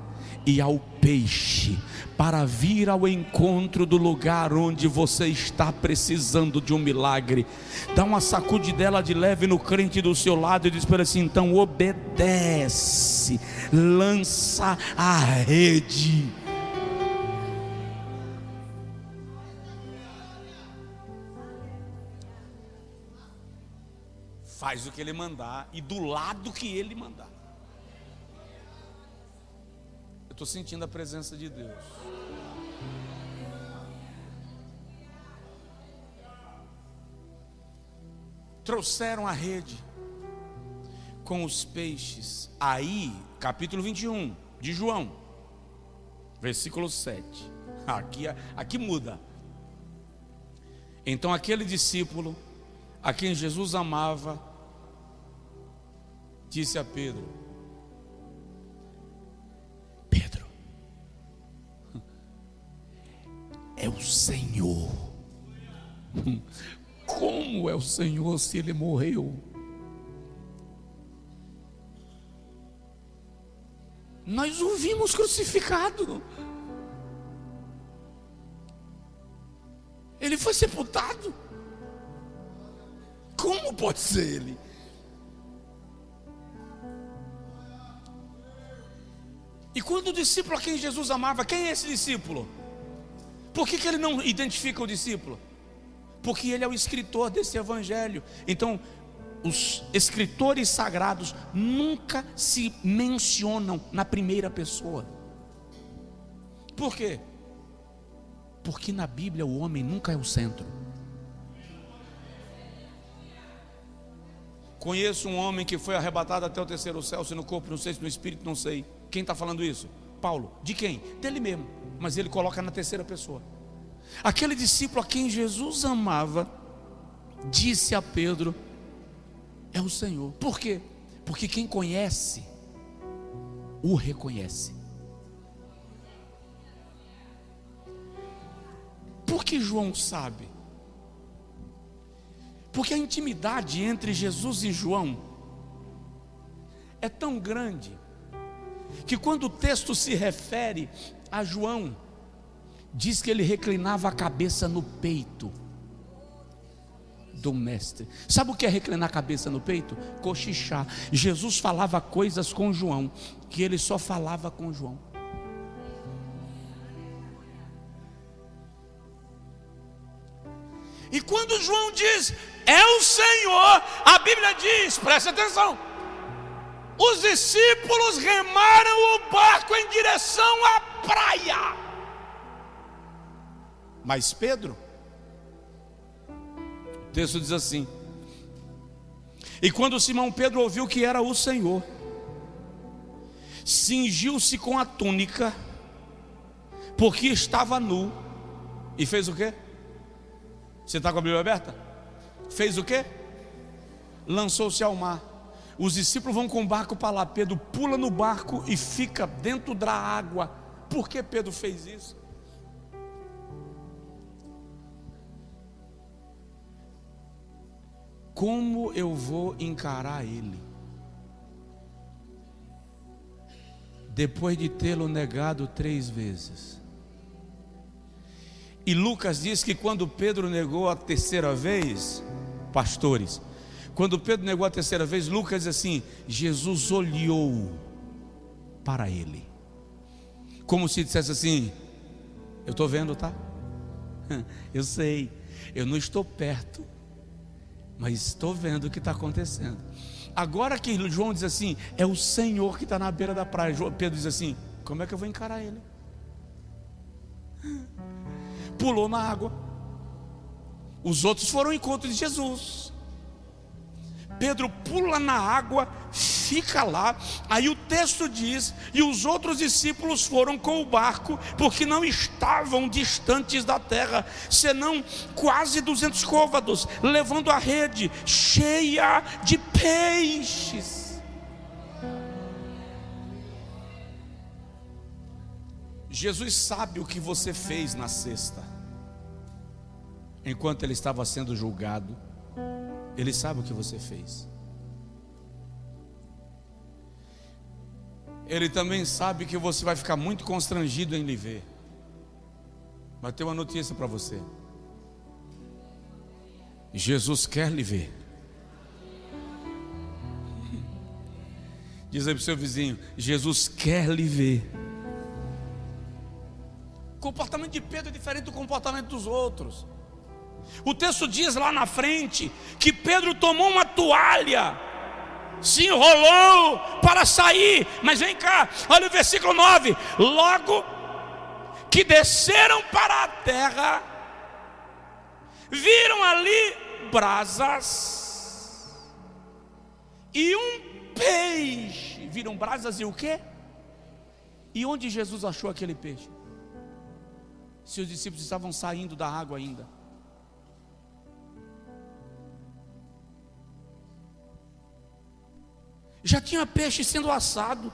e ao peixe, para vir ao encontro do lugar onde você está precisando de um milagre. Dá uma sacudidela de leve no crente do seu lado e diz para ele assim: então obedece, lança a rede. Faz o que ele mandar e do lado que ele mandar. Eu estou sentindo a presença de Deus. Trouxeram a rede com os peixes. Aí, capítulo 21 de João, versículo 7. Aqui muda. Então aquele discípulo a quem Jesus amava disse a Pedro: Pedro, é o Senhor. Como é o Senhor se ele morreu? Nós o vimos crucificado. Ele foi sepultado. Como pode ser ele? E quando o discípulo a quem Jesus amava, quem é esse discípulo? Por que ele não identifica o discípulo? Porque ele é o escritor desse evangelho. Então, os escritores sagrados nunca se mencionam na primeira pessoa. Por quê? Porque na Bíblia o homem nunca é o centro. Conheço um homem que foi arrebatado até o terceiro céu, se no corpo, não sei, se no espírito, não sei. Quem está falando isso? Paulo. De quem? Dele mesmo. Mas ele coloca na terceira pessoa. Aquele discípulo a quem Jesus amava disse a Pedro: é o Senhor. Por quê? Porque quem conhece o reconhece. Por que João sabe? Porque a intimidade entre Jesus e João é tão grande que quando o texto se refere a João, diz que ele reclinava a cabeça no peito do mestre. Sabe o que é reclinar a cabeça no peito? Cochichar. Jesus falava coisas com João que ele só falava com João. E quando João diz: é o Senhor, a Bíblia diz, presta atenção, os discípulos remaram o barco em direção à praia. Mas Pedro, o texto diz assim: e quando Simão Pedro ouviu que era o Senhor, cingiu-se com a túnica, porque estava nu, e fez o quê? Você está com a Bíblia aberta? Fez o quê? Lançou-se ao mar. Os discípulos vão com o barco para lá. Pedro pula no barco e fica dentro da água. Por que Pedro fez isso? Como eu vou encarar ele depois de tê-lo negado 3 vezes? E Lucas diz que quando Pedro negou a terceira vez, pastores, quando Pedro negou a terceira vez, Lucas diz assim: Jesus olhou para ele, como se dissesse assim: eu estou vendo, tá? Eu sei, eu não estou perto, mas estou vendo o que está acontecendo. Agora que João diz assim: é o Senhor que está na beira da praia, Pedro diz assim: como é que eu vou encarar ele? Pulou na água. Os outros foram ao encontro de Jesus. Pedro pula na água, fica lá. Aí o texto diz: e os outros discípulos foram com o barco, porque não estavam distantes da terra, senão quase 200 côvados, levando a rede cheia de peixes. Jesus sabe o que você fez na sexta, enquanto ele estava sendo julgado. Ele sabe o que você fez. Ele também sabe que você vai ficar muito constrangido em lhe ver. Mas tem uma notícia para você: Jesus quer lhe ver. Diz aí para o seu vizinho: Jesus quer lhe ver. O comportamento de Pedro é diferente do comportamento dos outros. O texto diz lá na frente que Pedro tomou uma toalha, se enrolou para sair. Mas vem cá, olha o versículo 9: logo que desceram para a terra, viram ali brasas e um peixe. Viram brasas e o quê? E onde Jesus achou aquele peixe? Se os discípulos estavam saindo da água ainda. Já tinha peixe sendo assado.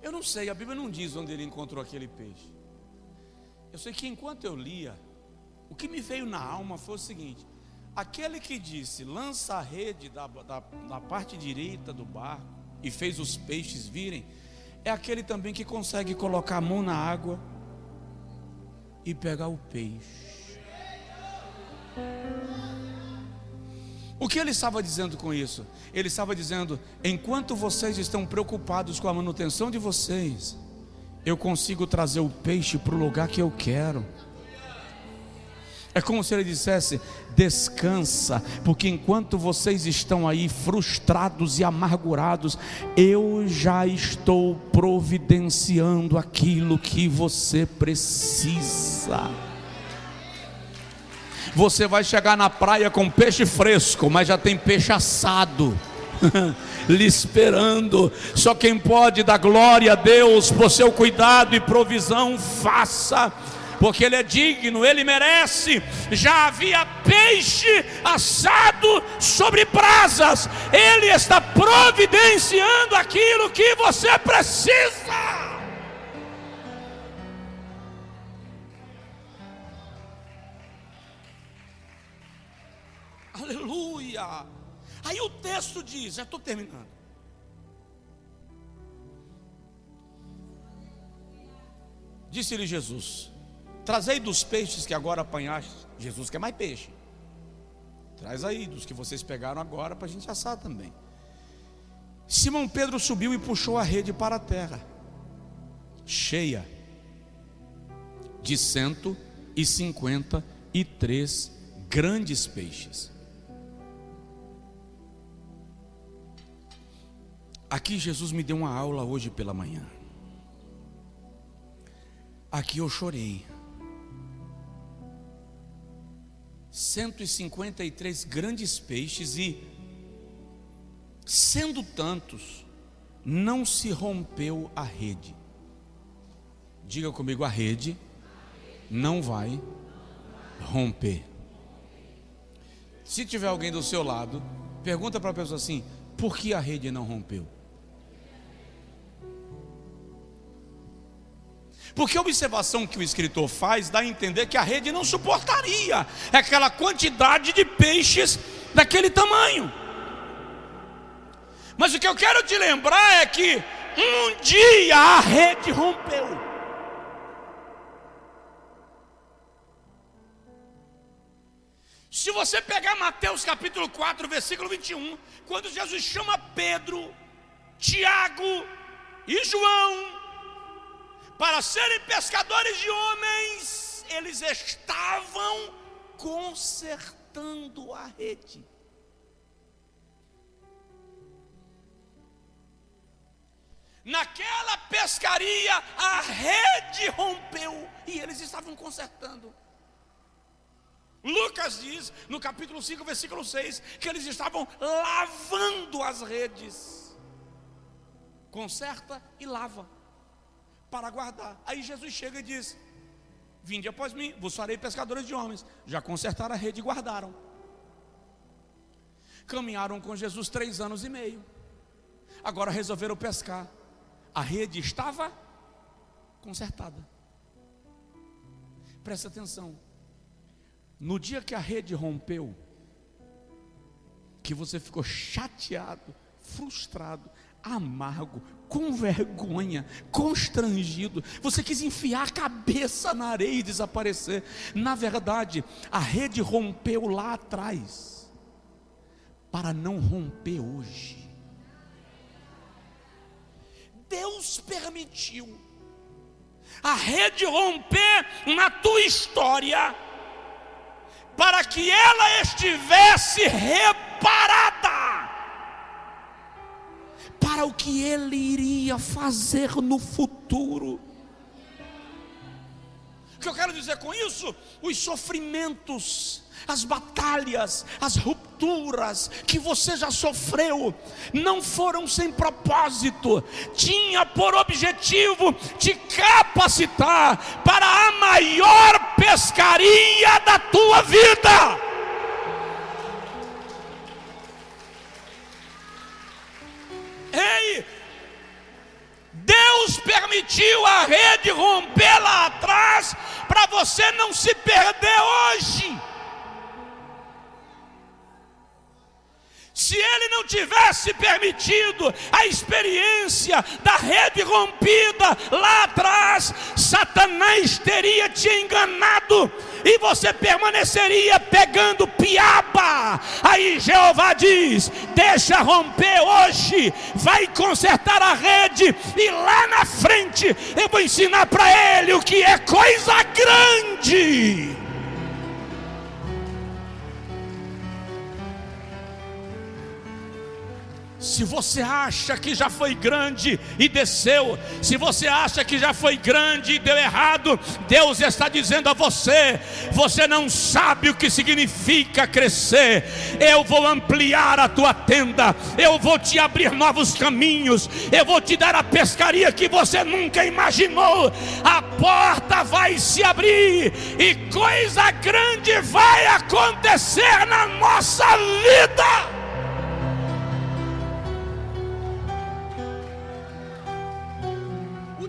Eu não sei, a Bíblia não diz onde ele encontrou aquele peixe. Eu sei que enquanto eu lia, o que me veio na alma foi o seguinte: aquele que disse, lança a rede da parte direita do barco e fez os peixes virem, é aquele também que consegue colocar a mão na água e pegar o peixe. O que ele estava dizendo com isso? Ele estava dizendo: enquanto vocês estão preocupados com a manutenção de vocês, eu consigo trazer o peixe para o lugar que eu quero. É como se ele dissesse: descansa, porque enquanto vocês estão aí frustrados e amargurados, eu já estou providenciando aquilo que você precisa. Você vai chegar na praia com peixe fresco, mas já tem peixe assado lhe esperando. Só quem pode dar glória a Deus por seu cuidado e provisão, faça, porque Ele é digno, Ele merece. Já havia peixe assado sobre brasas. Ele está providenciando aquilo que você precisa. Aleluia. Aí o texto diz, já estou terminando: disse-lhe Jesus: trazei dos peixes que agora apanhaste. Jesus quer mais peixe. Traz aí dos que vocês pegaram agora para a gente assar também. Simão Pedro subiu e puxou a rede para a terra, cheia de 153 grandes peixes. Aqui Jesus me deu uma aula hoje pela manhã. Aqui eu chorei. 153 grandes peixes, e sendo tantos, não se rompeu a rede. Diga comigo: a rede não vai romper. Se tiver alguém do seu lado, pergunta para a pessoa assim: por que a rede não rompeu? Porque a observação que o escritor faz dá a entender que a rede não suportaria aquela quantidade de peixes daquele tamanho. Mas o que eu quero te lembrar é que um dia a rede rompeu. Se você pegar Mateus capítulo 4, versículo 21, quando Jesus chama Pedro, Tiago e João para serem pescadores de homens, eles estavam consertando a rede. Naquela pescaria a rede rompeu e eles estavam consertando. Lucas diz no capítulo 5, versículo 6, que eles estavam lavando as redes. Conserta e lava para guardar. Aí Jesus chega e diz: vinde após mim, vos farei pescadores de homens. Já consertaram a rede e guardaram. Caminharam com Jesus 3 anos e meio. Agora resolveram pescar. A rede estava consertada. Presta atenção. No dia que a rede rompeu, que você ficou chateado, frustrado, amargo, com vergonha, constrangido. Você quis enfiar a cabeça na areia e desaparecer. Na verdade, a rede rompeu lá atrás, para não romper hoje. Deus permitiu a rede romper na tua história, para que ela estivesse reparada para o que Ele iria fazer no futuro. O que eu quero dizer com isso? Os sofrimentos, as batalhas, as rupturas que você já sofreu, não foram sem propósito. Tinha por objetivo te capacitar para a maior pescaria da tua vida. Ei, Deus permitiu a rede romper lá atrás para você não se perder hoje. Se Ele não tivesse permitido a experiência da rede rompida lá atrás, Satanás teria te enganado e você permaneceria pegando piaba. Aí Jeová diz: deixa romper hoje, vai consertar a rede, e lá na frente eu vou ensinar para ele o que é coisa grande. Se você acha que já foi grande e desceu, se você acha que já foi grande e deu errado, Deus está dizendo a você: você não sabe o que significa crescer. Eu vou ampliar a tua tenda, eu vou te abrir novos caminhos, eu vou te dar a pescaria que você nunca imaginou. A porta vai se abrir e coisa grande vai acontecer na nossa vida.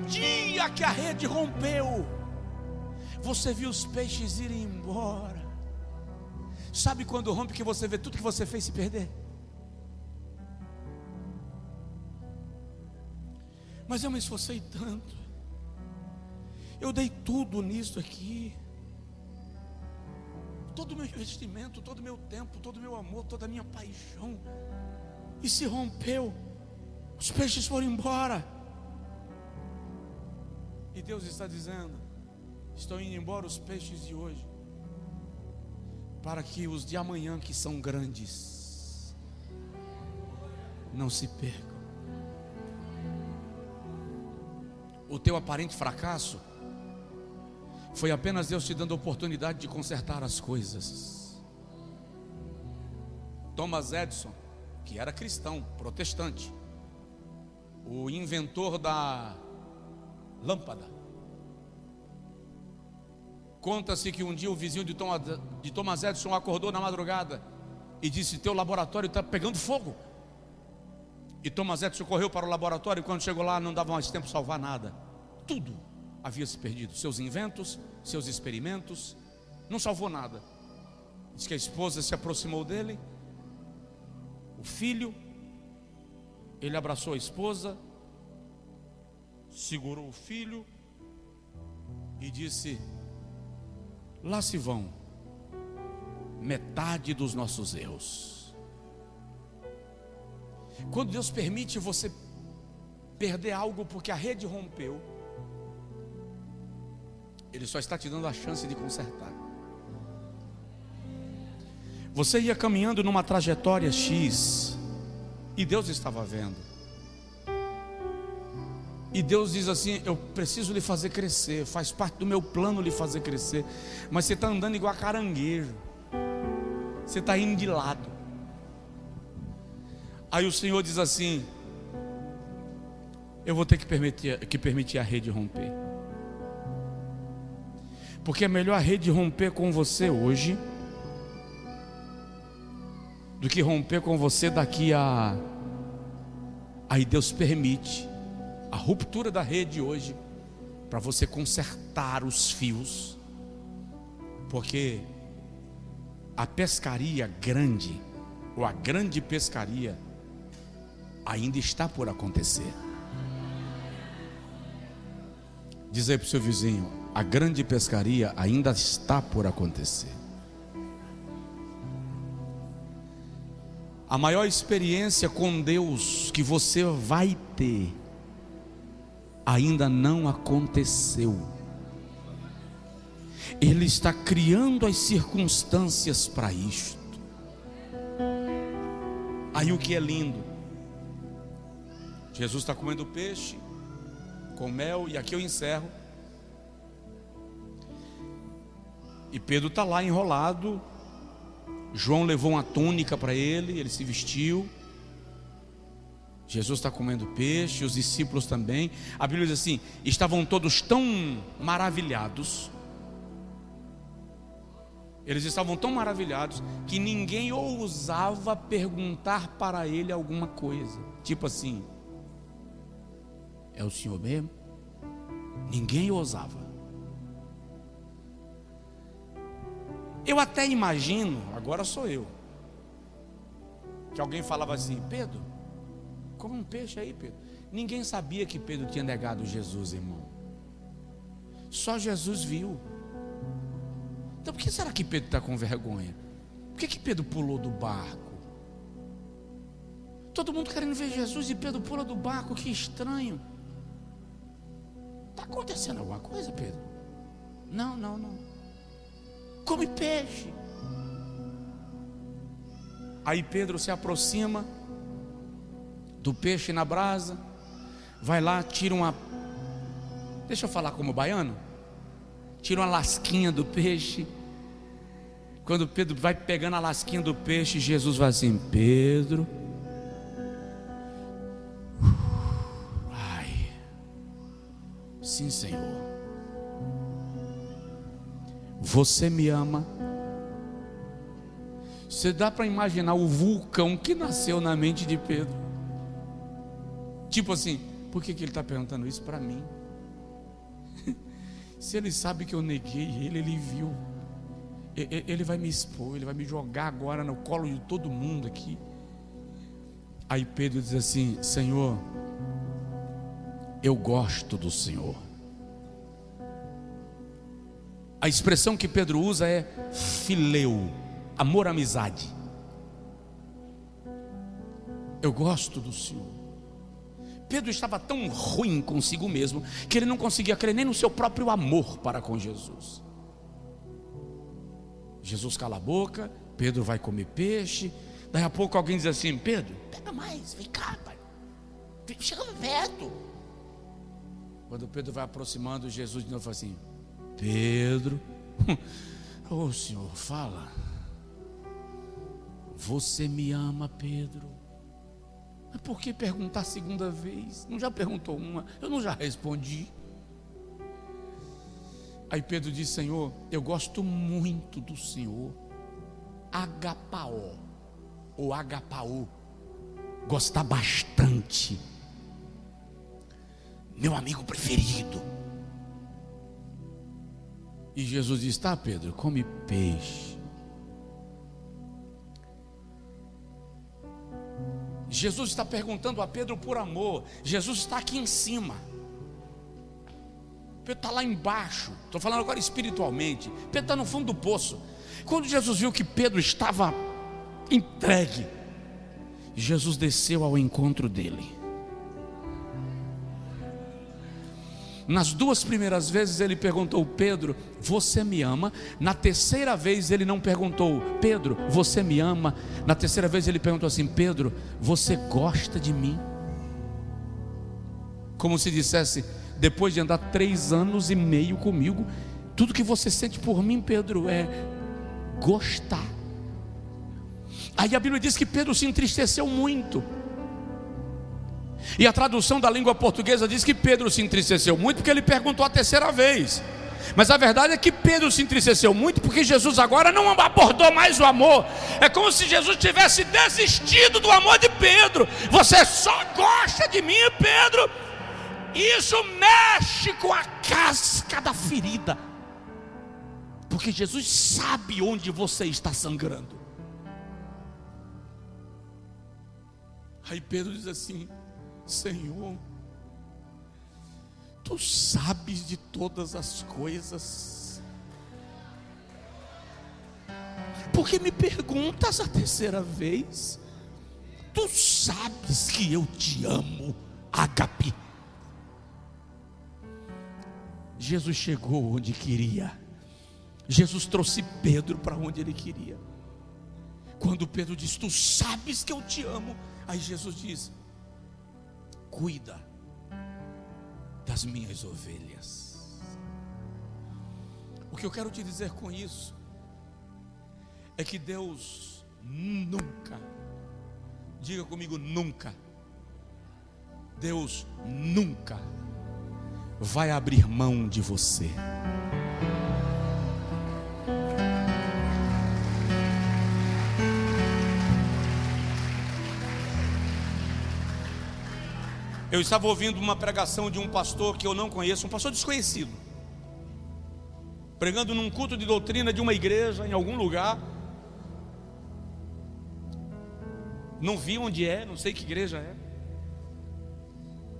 Dia que a rede rompeu, você viu os peixes irem embora. Sabe quando rompe que você vê tudo que você fez se perder? Mas eu me esforcei tanto, eu dei tudo nisso aqui, todo o meu investimento, todo o meu tempo, todo o meu amor, toda a minha paixão, e se rompeu. Os peixes foram embora. E Deus está dizendo: estão indo embora os peixes de hoje, para que os de amanhã, que são grandes, não se percam. O teu aparente fracasso foi apenas Deus te dando a oportunidade de consertar as coisas. Thomas Edison, que era cristão, protestante, o inventor da lâmpada, conta-se que um dia o vizinho de Thomas Edison acordou na madrugada e disse: teu laboratório está pegando fogo. E Thomas Edison correu para o laboratório, e quando chegou lá não dava mais tempo de salvar nada. Tudo havia se perdido, seus inventos, seus experimentos, não salvou nada. Diz que a esposa se aproximou dele, o filho, ele abraçou a esposa, segurou o filho e disse: lá se vão metade dos nossos erros. Quando Deus permite você perder algo porque a rede rompeu, Ele só está te dando a chance de consertar. Você ia caminhando numa trajetória X e Deus estava vendo. E Deus diz assim: eu preciso lhe fazer crescer, faz parte do meu plano lhe fazer crescer. Mas você está andando igual a caranguejo, você está indo de lado. Aí o Senhor diz assim: eu vou ter que permitir a rede romper, porque é melhor a rede romper com você hoje do que romper com você daqui a... Aí Deus permite a ruptura da rede hoje, para você consertar os fios, porque a pescaria grande, ou a grande pescaria, ainda está por acontecer. Diz aí para o seu vizinho: a grande pescaria ainda está por acontecer. A maior experiência com Deus que você vai ter ainda não aconteceu. Ele está criando as circunstâncias para isto. Aí o que é lindo, Jesus está comendo peixe com mel, e aqui eu encerro. E Pedro está lá enrolado. João levou uma túnica para ele, ele se vestiu. Jesus está comendo peixe, os discípulos também. A Bíblia diz assim: estavam todos tão maravilhados, eles estavam tão maravilhados, que ninguém ousava perguntar para ele alguma coisa. Tipo assim: é o Senhor mesmo? Ninguém ousava. Eu até imagino, agora sou eu, que alguém falava assim: Pedro, come um peixe aí, Pedro. Ninguém sabia que Pedro tinha negado Jesus, irmão. Só Jesus viu. Então por que será que Pedro está com vergonha? Por que Pedro pulou do barco? Todo mundo querendo ver Jesus e Pedro pula do barco, que estranho. Está acontecendo alguma coisa, Pedro? Não. Come peixe. Aí Pedro se aproxima do peixe na brasa, vai lá, tira uma, deixa eu falar como baiano, tira uma lasquinha do peixe. Quando Pedro vai pegando a lasquinha do peixe, Jesus vai assim: Pedro, ai, sim, Senhor, você me ama. Você dá para imaginar o vulcão que nasceu na mente de Pedro. Tipo assim: por que ele está perguntando isso para mim? Se ele sabe que eu neguei ele, ele viu. Ele vai me expor, ele vai me jogar agora no colo de todo mundo aqui. Aí Pedro diz assim: Senhor, eu gosto do Senhor. A expressão que Pedro usa é fileu, amor, amizade. Eu gosto do Senhor. Pedro estava tão ruim consigo mesmo que ele não conseguia crer nem no seu próprio amor para com Jesus. Jesus cala a boca, Pedro vai comer peixe. Daí a pouco alguém diz assim: Pedro, pega mais, vem cá, pai, chega perto. Quando Pedro vai aproximando, Jesus de novo fala assim: Pedro, ô Senhor, fala. Você me ama, Pedro? Mas por que perguntar a segunda vez? Não já perguntou uma? Eu não já respondi. Aí Pedro diz: Senhor, eu gosto muito do Senhor. Agapaó ou agapaô, gostar bastante. Meu amigo preferido. E Jesus diz: tá, Pedro, come peixe. Jesus está perguntando a Pedro por amor. Jesus está aqui em cima, Pedro está lá embaixo. Estou falando agora espiritualmente. Pedro está no fundo do poço. Quando Jesus viu que Pedro estava entregue, Jesus desceu ao encontro dele. Nas duas primeiras vezes ele perguntou: Pedro, você me ama? Na terceira vez ele não perguntou: Pedro, você me ama? Na terceira vez ele perguntou assim: Pedro, você gosta de mim? Como se dissesse: depois de andar 3 anos e meio comigo, tudo que você sente por mim, Pedro, é gostar. Aí a Bíblia diz que Pedro se entristeceu muito. E a tradução da língua portuguesa diz que Pedro se entristeceu muito porque ele perguntou a terceira vez. Mas a verdade é que Pedro se entristeceu muito porque Jesus agora não abordou mais o amor. É como se Jesus tivesse desistido do amor de Pedro. Você só gosta de mim, Pedro. Isso mexe com a casca da ferida, porque Jesus sabe onde você está sangrando. Aí Pedro diz assim: Senhor, tu sabes de todas as coisas, por que me perguntas a terceira vez? Tu sabes que eu te amo, ágape. Jesus chegou onde queria. Jesus trouxe Pedro para onde ele queria. Quando Pedro diz: tu sabes que eu te amo, aí Jesus diz: cuida das minhas ovelhas. O que eu quero te dizer com isso é que Deus nunca, diga comigo, nunca, Deus nunca vai abrir mão de você. Eu estava ouvindo uma pregação de um pastor que eu não conheço, um pastor desconhecido, pregando num culto de doutrina de uma igreja em algum lugar. Não vi onde é, não sei que igreja é.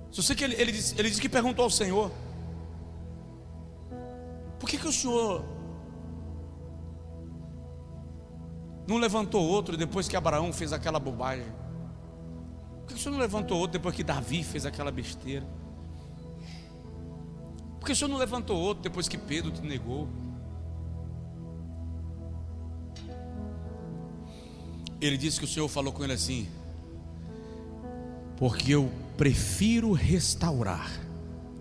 Só sei que ele disse que perguntou ao Senhor: por que o Senhor não levantou outro depois que Abraão fez aquela bobagem? Por que o Senhor não levantou outro depois que Davi fez aquela besteira? Por que o Senhor não levantou outro depois que Pedro te negou? Ele disse que o Senhor falou com ele assim: porque eu prefiro restaurar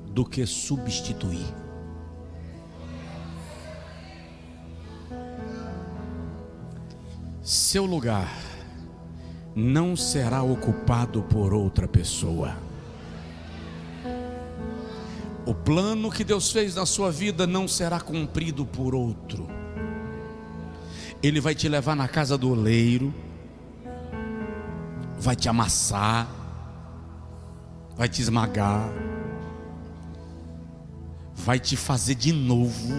do que substituir. Seu lugar não será ocupado por outra pessoa. O plano que Deus fez na sua vida não será cumprido por outro. Ele vai te levar na casa do oleiro, vai te amassar, vai te esmagar, vai te fazer de novo.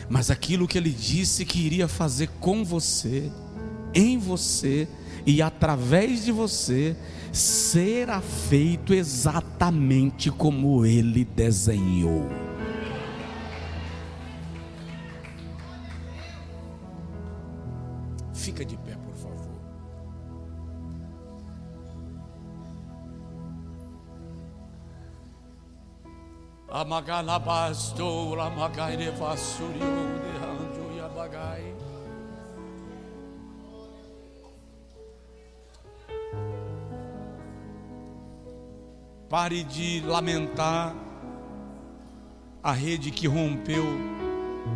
Mas aquilo que Ele disse que iria fazer com você, em você e através de você, será feito exatamente como Ele desenhou. Fica de pé, por favor. Amagalabasto, lamagai nevassurio de anjo yabagai. Pare de lamentar a rede que rompeu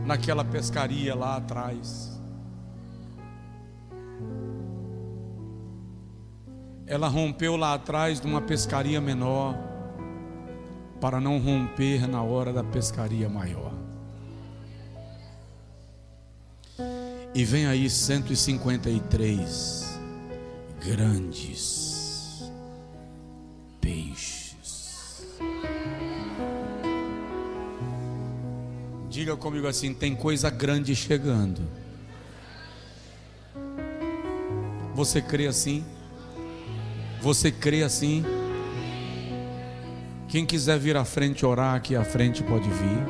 naquela pescaria lá atrás. Ela rompeu lá atrás numa pescaria menor, para não romper na hora da pescaria maior. E vem aí 153 grandes peixes. Diga comigo assim: tem coisa grande chegando. Você crê assim? Você crê assim? Quem quiser vir à frente orar, aqui à frente pode vir.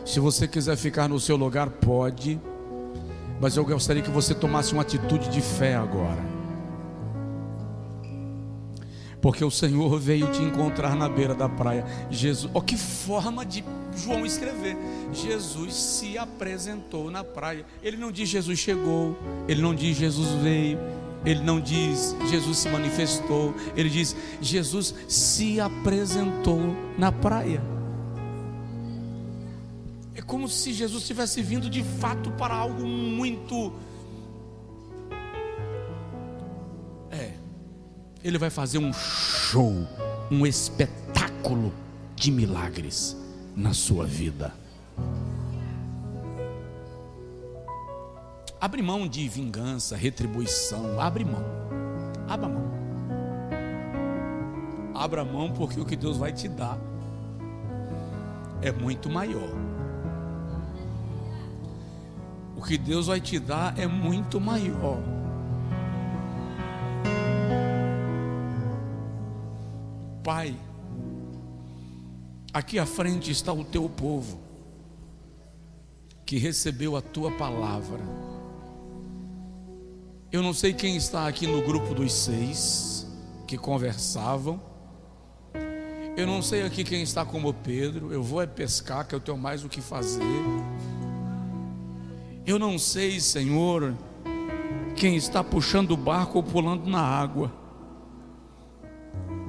Se você quiser ficar no seu lugar, pode. Mas eu gostaria que você tomasse uma atitude de fé agora, porque o Senhor veio te encontrar na beira da praia. Jesus, que forma de João escrever: Jesus se apresentou na praia. Ele não diz Jesus chegou, ele não diz Jesus veio, ele não diz Jesus se manifestou, ele diz Jesus se apresentou na praia. É como se Jesus tivesse vindo de fato para algo muito... Ele vai fazer um show, um espetáculo de milagres na sua vida. Abre mão de vingança, retribuição. Abre mão. Abra mão. Abra mão, porque o que Deus vai te dar é muito maior. O que Deus vai te dar é muito maior. Pai, aqui à frente está o teu povo, que recebeu a tua palavra. Eu não sei quem está aqui no grupo dos 6 que conversavam. Eu não sei aqui quem está como Pedro. Eu vou pescar, que eu tenho mais o que fazer. Eu não sei, Senhor, quem está puxando o barco ou pulando na água.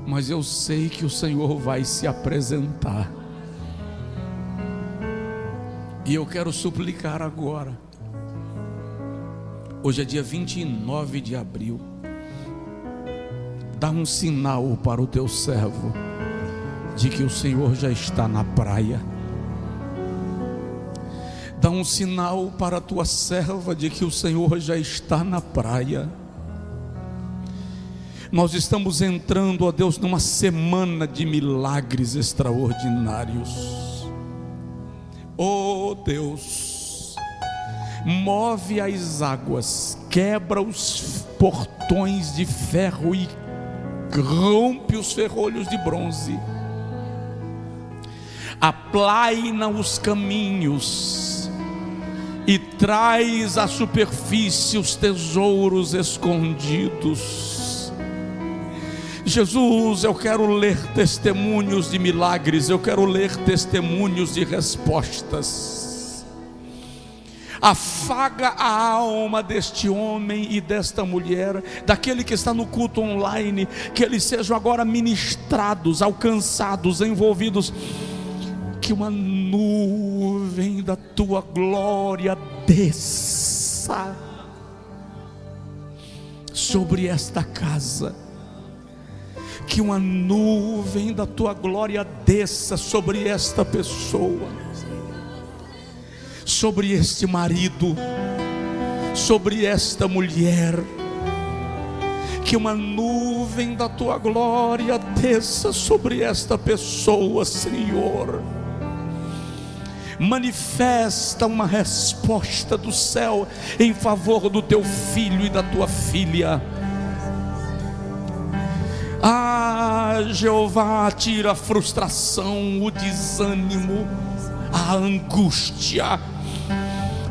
Mas eu sei que o Senhor vai se apresentar. E eu quero suplicar agora. Hoje é dia 29 de abril. Dá um sinal para o teu servo de que o Senhor já está na praia. Dá um sinal para a tua serva de que o Senhor já está na praia. Nós estamos entrando, ó Deus, numa semana de milagres extraordinários. Oh Deus, move as águas, quebra os portões de ferro e rompe os ferrolhos de bronze. Aplaina os caminhos e traz à superfície os tesouros escondidos. Jesus, eu quero ler testemunhos de milagres, eu quero ler testemunhos de respostas. Afaga a alma deste homem e desta mulher, daquele que está no culto online, que eles sejam agora ministrados, alcançados, envolvidos. Que uma nuvem da tua glória desça sobre esta casa. Que uma nuvem da tua glória desça sobre esta pessoa, sobre este marido, sobre esta mulher. Que uma nuvem da tua glória desça sobre esta pessoa, Senhor. Manifesta uma resposta do céu em favor do teu filho e da tua filha. Ah, Jeová, tira a frustração, o desânimo, a angústia,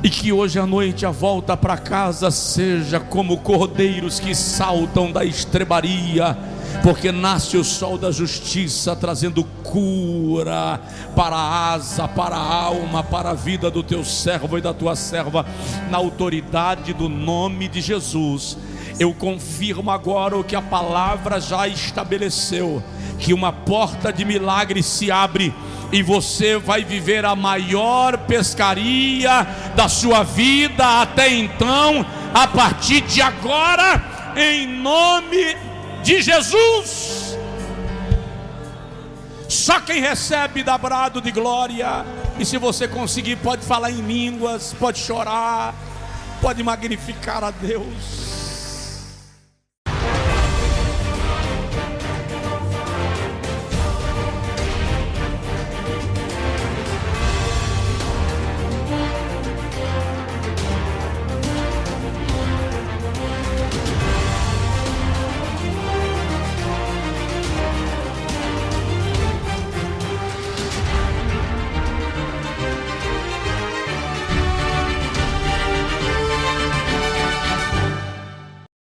e que hoje à noite a volta para casa seja como cordeiros que saltam da estrebaria, porque nasce o sol da justiça, trazendo cura para a asa, para a alma, para a vida do teu servo e da tua serva, na autoridade do nome de Jesus. Eu confirmo agora o que a palavra já estabeleceu, que uma porta de milagre se abre e você vai viver a maior pescaria da sua vida até então, a partir de agora, em nome de Jesus. Só quem recebe dá brado de glória. E se você conseguir, pode falar em línguas, pode chorar, pode magnificar a Deus.